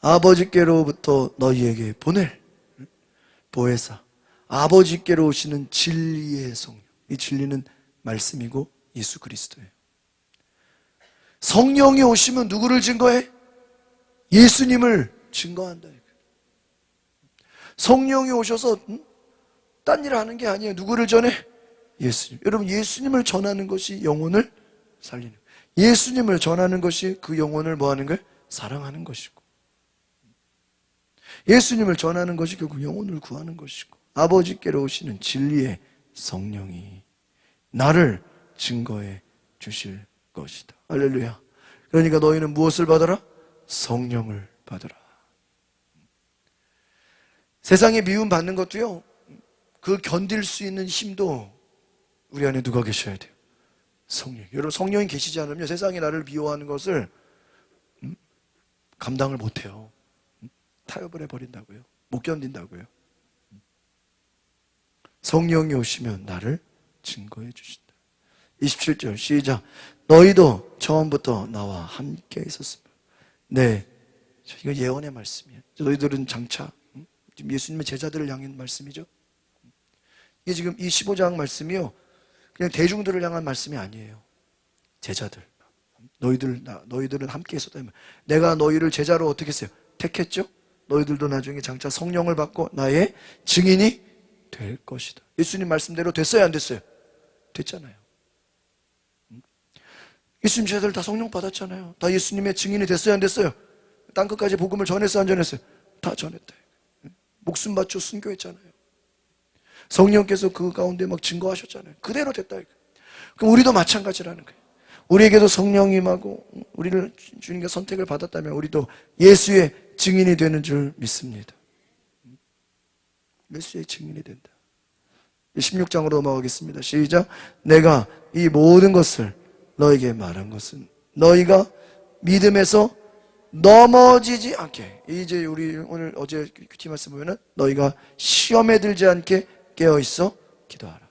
아버지께로부터 너희에게 보낼 보혜사, 아버지께로 오시는 진리의 성령. 이 진리는 말씀이고 예수 그리스도예요. 성령이 오시면 누구를 증거해? 예수님을 증거한다. 성령이 오셔서 딴 일 하는 게 아니에요. 누구를 전해? 예수님. 여러분, 예수님을 전하는 것이 영혼을 살리는 거예요. 예수님을 전하는 것이 그 영혼을 뭐 하는 거예요? 사랑하는 것이고, 예수님을 전하는 것이 결국 영혼을 구하는 것이고, 아버지께로 오시는 진리의 성령이 나를 증거해 주실 것이다. 할렐루야. 그러니까 너희는 무엇을 받아라? 성령을 받으라. 세상에 미움 받는 것도요, 그 견딜 수 있는 힘도 우리 안에 누가 계셔야 돼요? 성령. 여러분, 성령이 계시지 않으면 세상이 나를 미워하는 것을 감당을 못해요. 타협을 해버린다고요. 못 견딘다고요. 성령이 오시면 나를 증거해 주신다. 27절 시작. 너희도 처음부터 나와 함께 있었으며. 네, 이거 예언의 말씀이에요. 너희들은 장차 지금 예수님의 제자들을 향한 말씀이죠. 이게 지금 이 15장 말씀이요, 그냥 대중들을 향한 말씀이 아니에요. 제자들, 너희들은 함께 있었다면 내가 너희를 제자로 어떻게 했어요? 택했죠? 너희들도 나중에 장차 성령을 받고 나의 증인이 될 것이다. 예수님 말씀대로 됐어요, 안 됐어요? 됐잖아요. 예수님 제자들 다 성령 받았잖아요. 다 예수님의 증인이 됐어요, 안 됐어요? 땅끝까지 복음을 전했어요, 안 전했어요? 다 전했다. 목숨 바쳐 순교했잖아요. 성령께서 그 가운데 막 증거하셨잖아요. 그대로 됐다. 그럼 우리도 마찬가지라는 거예요. 우리에게도 성령이 임하고 우리를 주님께 선택을 받았다면 우리도 예수의 증인이 되는 줄 믿습니다. 예수의 증인이 된다. 16장으로 넘어가겠습니다. 시작. 내가 이 모든 것을 너에게 말한 것은 너희가 믿음에서 넘어지지 않게. 이제 우리 오늘 어제 큐티 말씀 보면은 너희가 시험에 들지 않게 깨어있어 기도하라.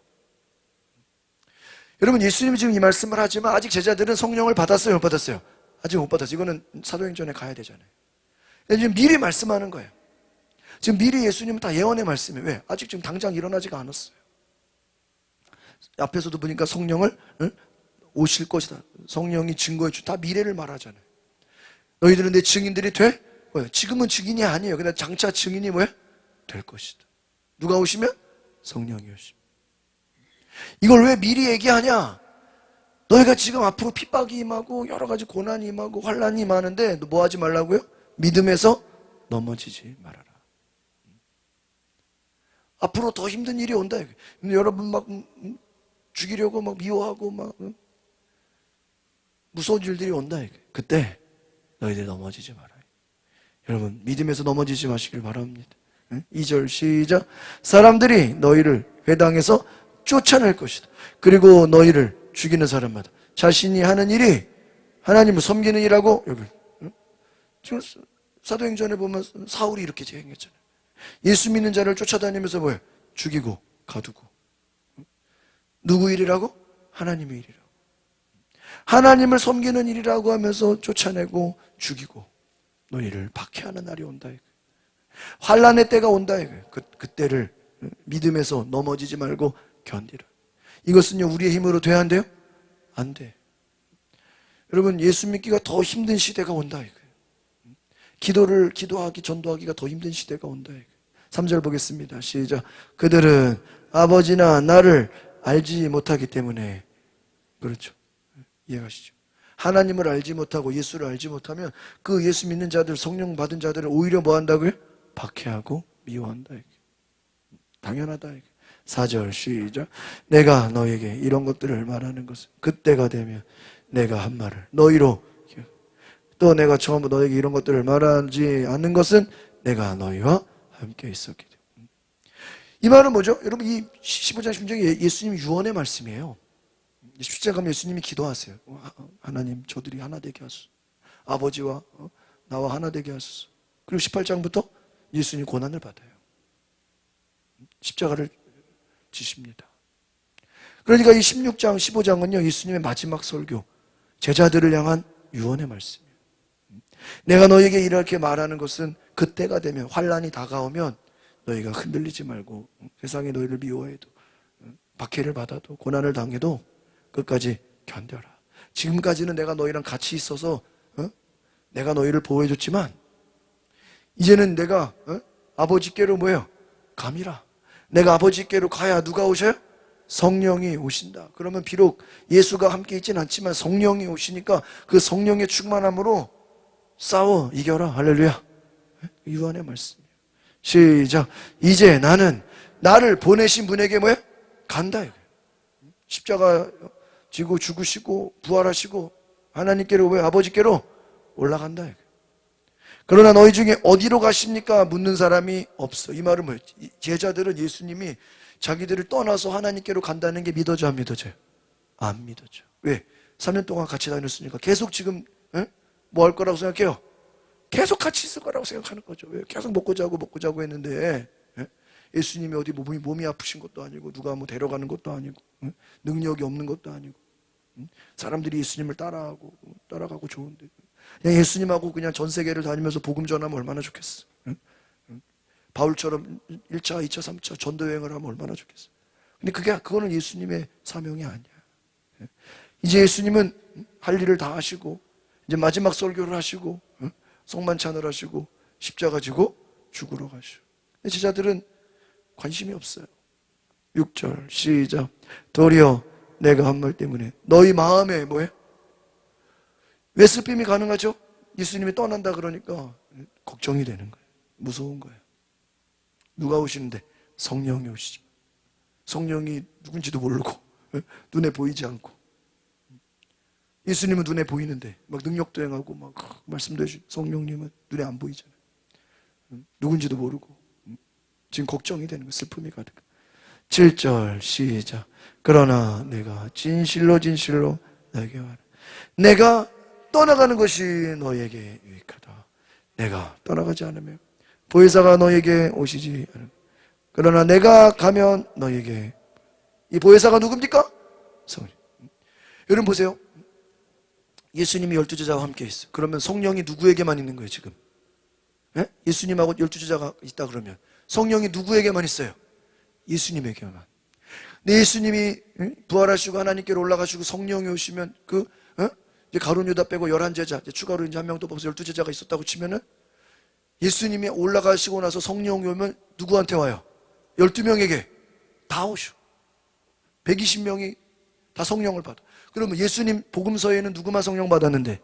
여러분, 예수님이 지금 이 말씀을 하지만 아직 제자들은 성령을 받았어요, 못 받았어요? 아직 못 받았어요. 이거는 사도행전에 가야 되잖아요. 지금 미리 말씀하는 거예요. 지금 미리 예수님은 다 예언의 말씀이에요. 왜? 아직 지금 당장 일어나지가 않았어요. 앞에서도 보니까 성령을 오실 것이다. 성령이 증거해 주. 다 미래를 말하잖아요. 너희들은 내 증인들이 돼? 뭐야? 지금은 증인이 아니에요. 근데 장차 증인이 뭐야? 될 것이다. 누가 오시면? 성령이 오시면. 이걸 왜 미리 얘기하냐? 너희가 지금 앞으로 핍박이 임하고 여러 가지 고난이 임하고 환난이 임하는데 너 뭐 하지 말라고요? 믿음에서 넘어지지 말아라. 앞으로 더 힘든 일이 온다. 여러분 막 죽이려고 막 미워하고 막 무서운 일들이 온다. 그때 너희들 넘어지지 마라. 여러분, 믿음에서 넘어지지 마시길 바랍니다. 2절 시작. 사람들이 너희를 회당에서 쫓아낼 것이다. 그리고 너희를 죽이는 사람마다 자신이 하는 일이 하나님을 섬기는 일하고, 여기 지금 사도행전에 보면 사울이 이렇게 행했잖아요. 예수 믿는 자를 쫓아다니면서 뭐예요? 죽이고 가두고. 누구 일이라고? 하나님의 일이라고. 하나님을 섬기는 일이라고 하면서 쫓아내고 죽이고 너희를 박해하는 날이 온다. 환난의 때가 온다. 그때를 믿음에서 넘어지지 말고 견디라. 이것은요, 우리의 힘으로 돼야 한대요? 안 돼. 여러분, 예수 믿기가 더 힘든 시대가 온다. 기도하기, 전도하기가 더 힘든 시대가 온다. 3절 보겠습니다. 시작. 그들은 아버지나 나를 알지 못하기 때문에. 그렇죠. 이해가시죠? 하나님을 알지 못하고 예수를 알지 못하면 그 예수 믿는 자들, 성령 받은 자들을 오히려 뭐 한다고요? 박해하고 미워한다. 당연하다. 4절 시작. 내가 너에게 이런 것들을 말하는 것은 그때가 되면 내가 한 말을 너희로, 또 내가 처음부터 너에게 이런 것들을 말하지 않는 것은 내가 너희와 함께 있었기 때문에. 이 말은 뭐죠? 여러분, 이 15장 16절이 예수님 유언의 말씀이에요. 17장 가면 예수님이 기도하세요. 하나님, 저들이 하나 되게 하소서. 아버지와 나와 하나 되게 하소서. 그리고 18장부터 예수님 고난을 받아요. 십자가를 지십니다. 그러니까 이 16장, 15장은요, 예수님의 마지막 설교, 제자들을 향한 유언의 말씀이에요. 내가 너에게 이렇게 말하는 것은 그때가 되면, 환난이 다가오면 너희가 흔들리지 말고, 세상이 너희를 미워해도, 박해를 받아도, 고난을 당해도 끝까지 견뎌라. 지금까지는 내가 너희랑 같이 있어서 내가 너희를 보호해줬지만, 이제는 내가 아버지께로 뭐예요? 감이라. 내가 아버지께로 가야 누가 오셔요? 성령이 오신다. 그러면 비록 예수가 함께 있지는 않지만 성령이 오시니까 그 성령의 충만함으로 싸워 이겨라. 할렐루야. 유언의 말씀이에요. 시작. 이제 나는 나를 보내신 분에게 뭐예요? 간다. 십자가 지고 죽으시고 부활하시고 하나님께로, 왜 아버지께로 올라간다. 그러나 너희 중에 어디로 가십니까? 묻는 사람이 없어. 이 말은 뭐예요? 제자들은 예수님이 자기들을 떠나서 하나님께로 간다는 게 믿어져, 안 믿어져요? 안 믿어져. 왜? 3년 동안 같이 다녔으니까 계속 지금 뭐 할 거라고 생각해요? 계속 같이 있을 거라고 생각하는 거죠. 왜? 계속 먹고 자고 했는데, 예수님이 어디 몸이 아프신 것도 아니고, 누가 뭐 데려가는 것도 아니고, 능력이 없는 것도 아니고, 사람들이 예수님을 따라가고 좋은데, 그냥 예수님하고 그냥 전 세계를 다니면서 복음 전하면 얼마나 좋겠어. 바울처럼 1차, 2차, 3차 전도 여행을 하면 얼마나 좋겠어. 근데 그거는 예수님의 사명이 아니야. 이제 예수님은 할 일을 다 하시고, 이제 마지막 설교를 하시고, 성만찬을 하시고, 십자가 지고 죽으러 가시고. 제자들은 관심이 없어요. 6절 시작. 도리어 내가 한 말 때문에 너희 마음에 뭐예요? 왜 슬픔이 가능하죠? 예수님이 떠난다 그러니까 걱정이 되는 거예요. 무서운 거예요. 누가 오시는데? 성령이 오시죠. 성령이 누군지도 모르고 눈에 보이지 않고, 예수님은 눈에 보이는데 막 능력도 행하고 막 말씀도 해주고, 성령님은 눈에 안 보이잖아요. 누군지도 모르고 지금 걱정이 되는 거예요. 슬픔이 가득. 7절 시작. 그러나 내가 진실로 너에게 말해, 내가 떠나가는 것이 너에게 유익하다. 내가 떠나가지 않으면 보혜사가 너에게 오시지 않으면, 그러나 내가 가면 너에게, 이 보혜사가 누굽니까? 성령. 여러분 보세요. 예수님이 12제자와 함께 있어. 그러면 성령이 누구에게만 있는 거예요 지금? 예수님하고 12제자가 있다 그러면 성령이 누구에게만 있어요? 예수님에게만. 근데 예수님이 부활하시고 하나님께로 올라가시고 성령이 오시면 이제 가룟 유다 빼고 11제자, 이제 추가로 이제 한 명 더 벌써 12제자가 있었다고 치면은, 예수님이 올라가시고 나서 성령이 오면 누구한테 와요? 12명에게 다 오셔. 120명이 다 성령을 받아. 그러면 예수님 복음서에는 누구만 성령 받았는데?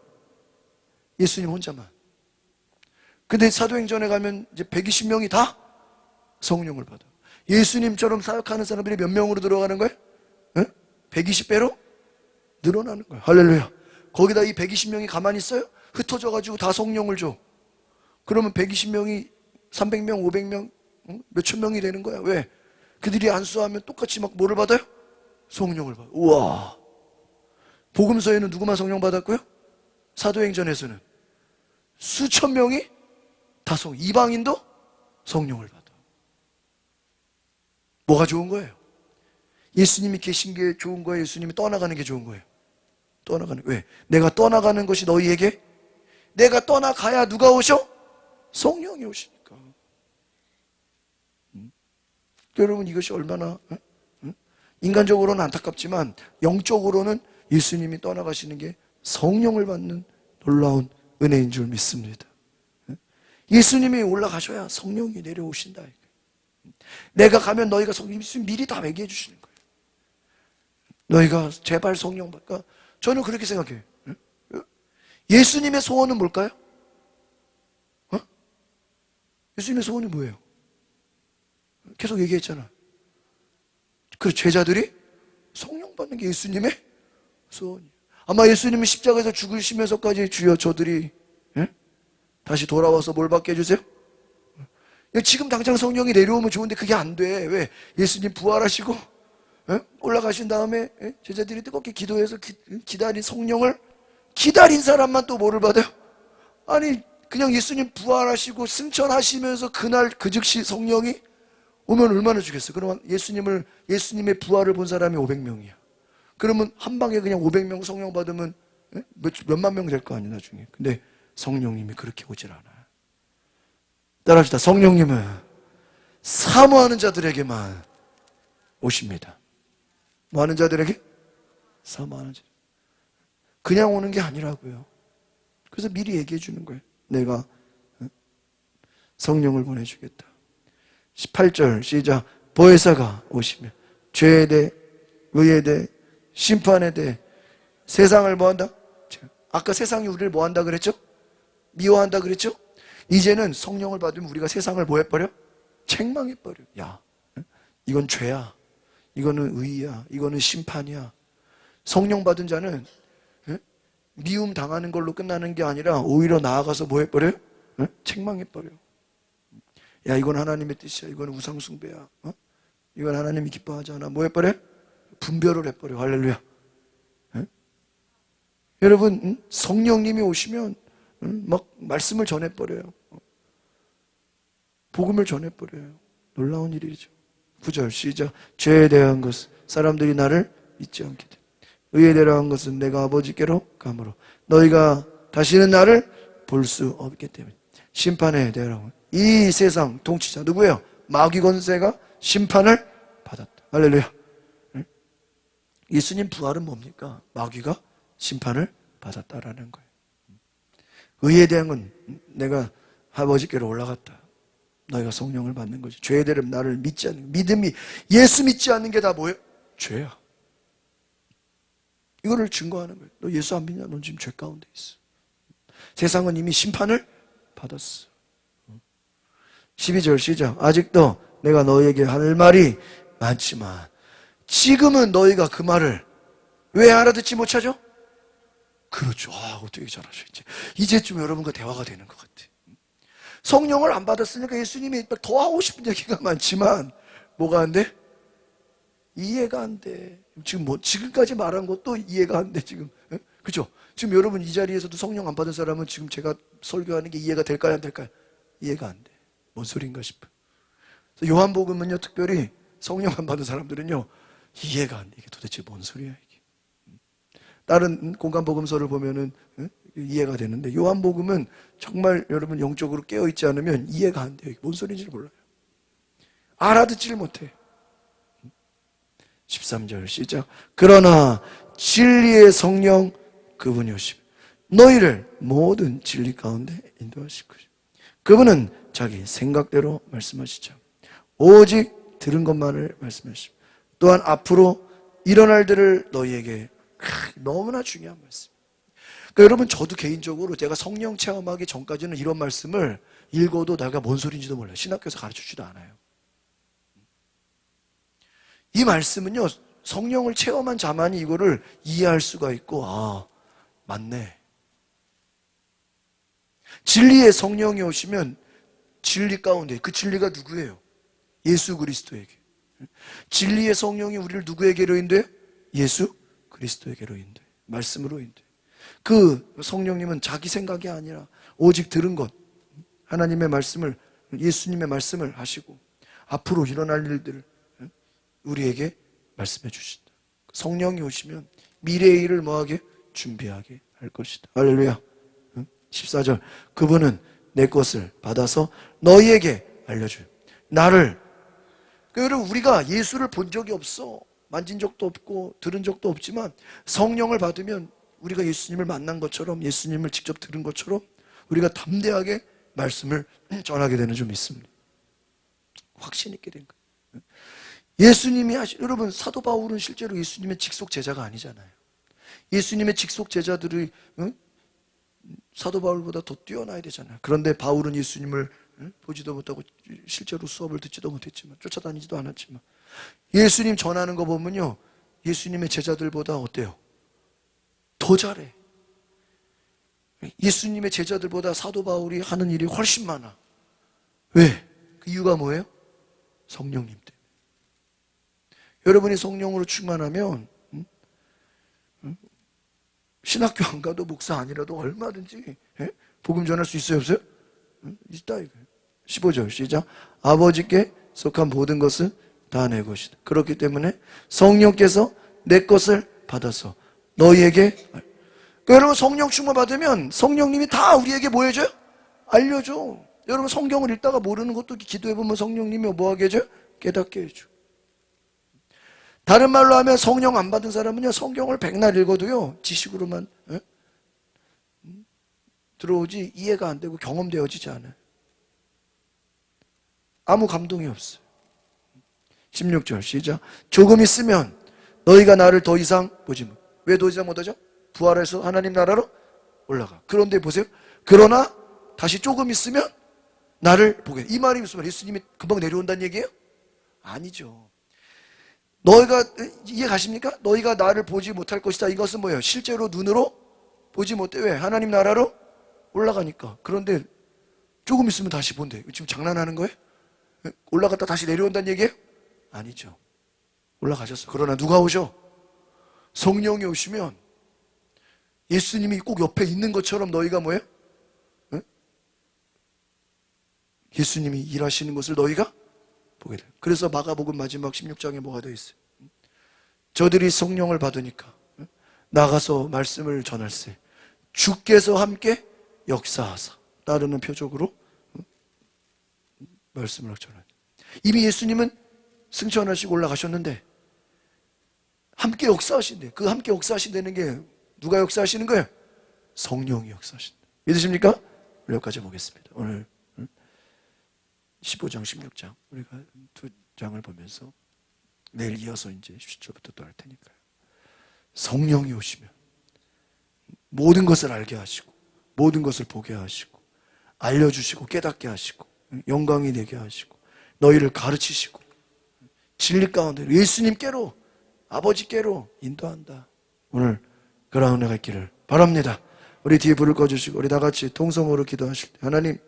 예수님 혼자만. 근데 사도행전에 가면 이제 120명이 다 성령을 받아. 예수님처럼 사역하는 사람들이 몇 명으로 들어가는 거예요? 120배로 늘어나는 거예요. 할렐루야. 거기다 이 120명이 가만히 있어요? 흩어져가지고 다 성령을 줘. 그러면 120명이 300명, 500명, 몇천 명이 되는 거야. 왜? 그들이 안수하면 똑같이 막 뭐를 받아요? 성령을 받아. 우와. 복음서에는 누구만 성령 받았고요? 사도행전에서는 수천 명이 다 이방인도 성령을 받아. 뭐가 좋은 거예요? 예수님이 계신 게 좋은 거예요? 예수님이 떠나가는 게 좋은 거예요? 왜? 내가 떠나가는 것이 너희에게, 내가 떠나가야 누가 오셔? 성령이 오시니까. 여러분, 이것이 얼마나 인간적으로는 안타깝지만 영적으로는 예수님이 떠나가시는 게 성령을 받는 놀라운 은혜인 줄 믿습니다. 예수님이 올라가셔야 성령이 내려오신다. 내가 가면 너희가 성령, 미리 다 얘기해 주시는 거예요. 너희가 제발 성령 받까? 저는 그렇게 생각해요. 예수님의 소원은 뭘까요? 예수님의 소원이 뭐예요? 계속 얘기했잖아. 그 제자들이 성령 받는 게 예수님의 소원이에요. 아마 예수님이 십자가에서 죽으시면서까지 주여 저들이 다시 돌아와서 뭘 받게 해주세요? 지금 당장 성령이 내려오면 좋은데 그게 안 돼. 왜? 예수님 부활하시고 올라가신 다음에 제자들이 뜨겁게 기도해서 기다린 성령을 기다린 사람만 또 뭐를 받아요? 아니 그냥 예수님 부활하시고 승천하시면서 그날 그 즉시 성령이 오면 얼마나 주겠어? 그러면 예수님의 부활을 본 사람이 500명이야. 그러면 한 방에 그냥 500명 성령 받으면 몇만 명 될 거 아니야 나중에. 근데 성령님이 그렇게 오질 않아요. 따라합시다. 성령님은 사모하는 자들에게만 오십니다. 뭐 하는 자들에게? 사모하는 자. 그냥 오는 게 아니라고요. 그래서 미리 얘기해 주는 거예요. 내가 성령을 보내주겠다. 18절 시작. 보혜사가 오시면 죄에 대해, 의에 대해, 심판에 대해 세상을 뭐한다? 아까 세상이 우리를 뭐한다 그랬죠? 미워한다 그랬죠? 이제는 성령을 받으면 우리가 세상을 뭐 해버려? 책망해버려. 야, 이건 죄야. 이거는 의야. 이거는 심판이야. 성령 받은 자는 미움 당하는 걸로 끝나는 게 아니라 오히려 나아가서 뭐 해버려요? 책망해버려. 야, 이건 하나님의 뜻이야. 이건 우상숭배야. 이건 하나님이 기뻐하지 않아. 뭐 해버려? 분별을 해버려. 할렐루야. 여러분, 성령님이 오시면 막 말씀을 전해버려요. 복음을 전해버려요. 놀라운 일이죠. 9절 시작. 죄에 대한 것은 사람들이 나를 믿지 않게 돼. 의에 대한 것은 내가 아버지께로 가므로 너희가 다시는 나를 볼 수 없기 때문에. 심판에 대한 이 세상 통치자 누구예요? 마귀 권세가 심판을 받았다. 할렐루야. 예수님 부활은 뭡니까? 마귀가 심판을 받았다라는 거예요. 의에 대한 건 내가 아버지께로 올라갔다. 너희가 성령을 받는 거지. 죄에 대한 나를 믿지 않는 믿음이 예수 믿지 않는 게 다 뭐예요? 죄야. 이거를 증거하는 거예요. 너 예수 안 믿냐? 넌 지금 죄 가운데 있어. 세상은 이미 심판을 받았어. 12절 시작. 아직도 내가 너희에게 할 말이 많지만 지금은 너희가 그 말을 왜 알아듣지 못하죠? 그렇죠. 어떻게 잘하시겠지. 이제 좀 여러분과 대화가 되는 것 같아. 성령을 안 받았으니까 예수님이 더 하고 싶은 얘기가 많지만 뭐가 안 돼? 이해가 안 돼. 지금까지 말한 것도 이해가 안 돼, 지금. 그죠? 지금 여러분 이 자리에서도 성령 안 받은 사람은 지금 제가 설교하는 게 이해가 될까요, 안 될까요? 이해가 안 돼. 뭔 소린가 싶어. 요한복음은요, 특별히 성령 안 받은 사람들은요, 이해가 안 돼. 이게 도대체 뭔 소리야, 이게. 다른 공간복음서를 보면은 이해가 되는데, 요한복음은 정말 여러분 영적으로 깨어있지 않으면 이해가 안 돼요. 뭔 소리인지 몰라요. 알아듣지를 못해. 13절 시작. 그러나 진리의 성령 그분이 오시면 너희를 모든 진리 가운데 인도하실 것이다. 그분은 자기 생각대로 말씀하시죠. 오직 들은 것만을 말씀하시고 또한 앞으로 일어날 일들을 너희에게 너무나 중요한 말씀. 그러니까 여러분 저도 개인적으로 제가 성령 체험하기 전까지는 이런 말씀을 읽어도 내가 뭔 소리인지도 몰라요. 신학교에서 가르쳐주지도 않아요. 이 말씀은요, 성령을 체험한 자만이 이거를 이해할 수가 있고, 맞네. 진리의 성령이 오시면 진리 가운데, 그 진리가 누구예요? 예수 그리스도에게. 진리의 성령이 우리를 누구에게로 인도해요? 예수 그리스도에게로 인도해요. 말씀으로 인도해요. 그 성령님은 자기 생각이 아니라 오직 들은 것, 하나님의 말씀을, 예수님의 말씀을 하시고 앞으로 일어날 일들을 우리에게 말씀해 주신다. 성령이 오시면 미래의 일을 뭐하게? 준비하게 할 것이다. 할렐루야. 14절. 그분은 내 것을 받아서 너희에게 알려줘요. 나를. 그러니까 여러분 우리가 예수를 본 적이 없어. 만진 적도 없고 들은 적도 없지만 성령을 받으면 우리가 예수님을 만난 것처럼 예수님을 직접 들은 것처럼 우리가 담대하게 말씀을 전하게 되는 좀 있습니다. 확신 있게 된 거예요. 예수님이 여러분 사도 바울은 실제로 예수님의 직속 제자가 아니잖아요. 예수님의 직속 제자들이 사도 바울보다 더 뛰어나야 되잖아요. 그런데 바울은 예수님을 보지도 못하고 실제로 수업을 듣지도 못했지만 쫓아다니지도 않았지만 예수님 전하는 거 보면요 예수님의 제자들보다 어때요? 더 잘해. 예수님의 제자들보다 사도 바울이 하는 일이 훨씬 많아. 왜? 그 이유가 뭐예요? 성령님 때문에. 여러분이 성령으로 충만하면 신학교 안 가도 목사 아니라도 얼마든지 복음 전할 수 있어요, 없어요? 있다 이거예요. 15절 시작. 아버지께 속한 모든 것은 다 내 것이다. 그렇기 때문에 성령께서 내 것을 받아서 너희에게, 여러분 성령 충만 받으면 성령님이 다 우리에게 뭐 해줘요? 알려줘. 여러분 성경을 읽다가 모르는 것도 기도해보면 성령님이 뭐하게 해줘요? 깨닫게 해줘. 다른 말로 하면 성령 안 받은 사람은요, 성경을 백날 읽어도요 지식으로만 들어오지 이해가 안 되고 경험되어지지 않아요. 아무 감동이 없어요. 16절 시작. 조금 있으면 너희가 나를 더 이상 보지 못. 왜 더 이상 못하죠? 부활해서 하나님 나라로 올라가. 그런데 보세요. 그러나 다시 조금 있으면 나를 보게. 이 말이 무슨 말이에요? 예수님이 금방 내려온다는 얘기예요? 아니죠. 너희가 이해 가십니까? 너희가 나를 보지 못할 것이다. 이것은 뭐예요? 실제로 눈으로 보지 못해. 왜? 하나님 나라로 올라가니까. 그런데 조금 있으면 다시 본대. 지금 장난하는 거예요? 올라갔다 다시 내려온다는 얘기예요? 아니죠. 올라가셨어. 그러나 누가 오셔? 성령이 오시면 예수님이 꼭 옆에 있는 것처럼 너희가 뭐예요? 예수님이 일하시는 것을 너희가 보게 돼요. 그래서 마가복음 마지막 16장에 뭐가 되어 있어요? 저들이 성령을 받으니까 나가서 말씀을 전할세. 주께서 함께 역사하사. 따르는 표적으로 말씀을 전하죠. 이미 예수님은 승천하시고 올라가셨는데 함께 역사하신대. 그 함께 역사하신다는 게 누가 역사하시는 거예요? 성령이 역사하신다. 믿으십니까? 여기까지 보겠습니다. 오늘 15장, 16장 우리가 두 장을 보면서 내일 이어서 이제 17절부터 또 할 테니까요. 성령이 오시면 모든 것을 알게 하시고 모든 것을 보게 하시고 알려주시고 깨닫게 하시고 영광이 되게 하시고 너희를 가르치시고 진리 가운데 예수님께로 아버지께로 인도한다. 오늘 그런 은혜가 있기를 바랍니다. 우리 뒤에 불을 꺼주시고 우리 다같이 통성으로 기도하실 때 하나님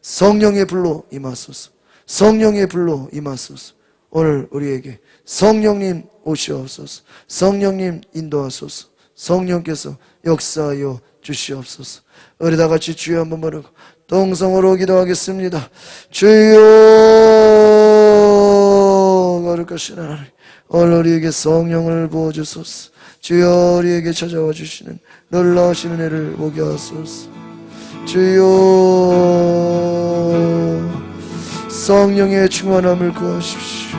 성령의 불로 임하소서. 성령의 불로 임하소서. 오늘 우리에게 성령님 오시옵소서. 성령님 인도하소서. 성령께서 역사하여 주시옵소서. 우리 다같이 주여 한번 부르고 통성으로 기도하겠습니다. 주여 거룩하신 하나님, 오늘 우리에게 성령을 부어주소서. 주여 우리에게 찾아와 주시는 놀라우신 은혜를 보게 하소서. 주여 성령의 충만함을 구하십시오.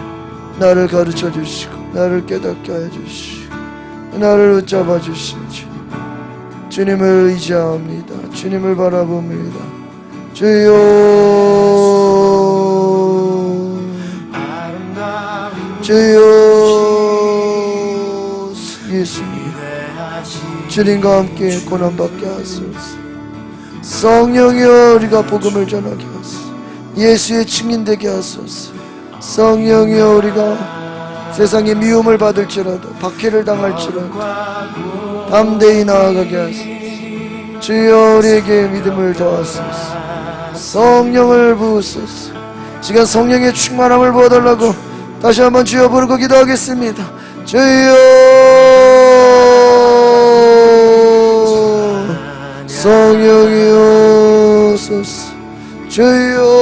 나를 가르쳐 주시고 나를 깨닫게 하여 주시고 나를 붙잡아 주시지. 주님을 의지합니다. 주님을 바라봅니다. 주여 주여 예수님 주님과 함께 고난받게 하소서. 성령이여 우리가 복음을 전하게 하소서. 예수의 증인되게 하소서. 성령이여 우리가 세상에 미움을 받을지라도 박해를 당할지라도 담대히 나아가게 하소서. 주여 우리에게 믿음을 더하소서. 성령을 부으소서. 시간 성령의 충만함을 부어달라고 다시 한번 주여 부르고 기도하겠습니다. 주여 성령이 오소서. 주여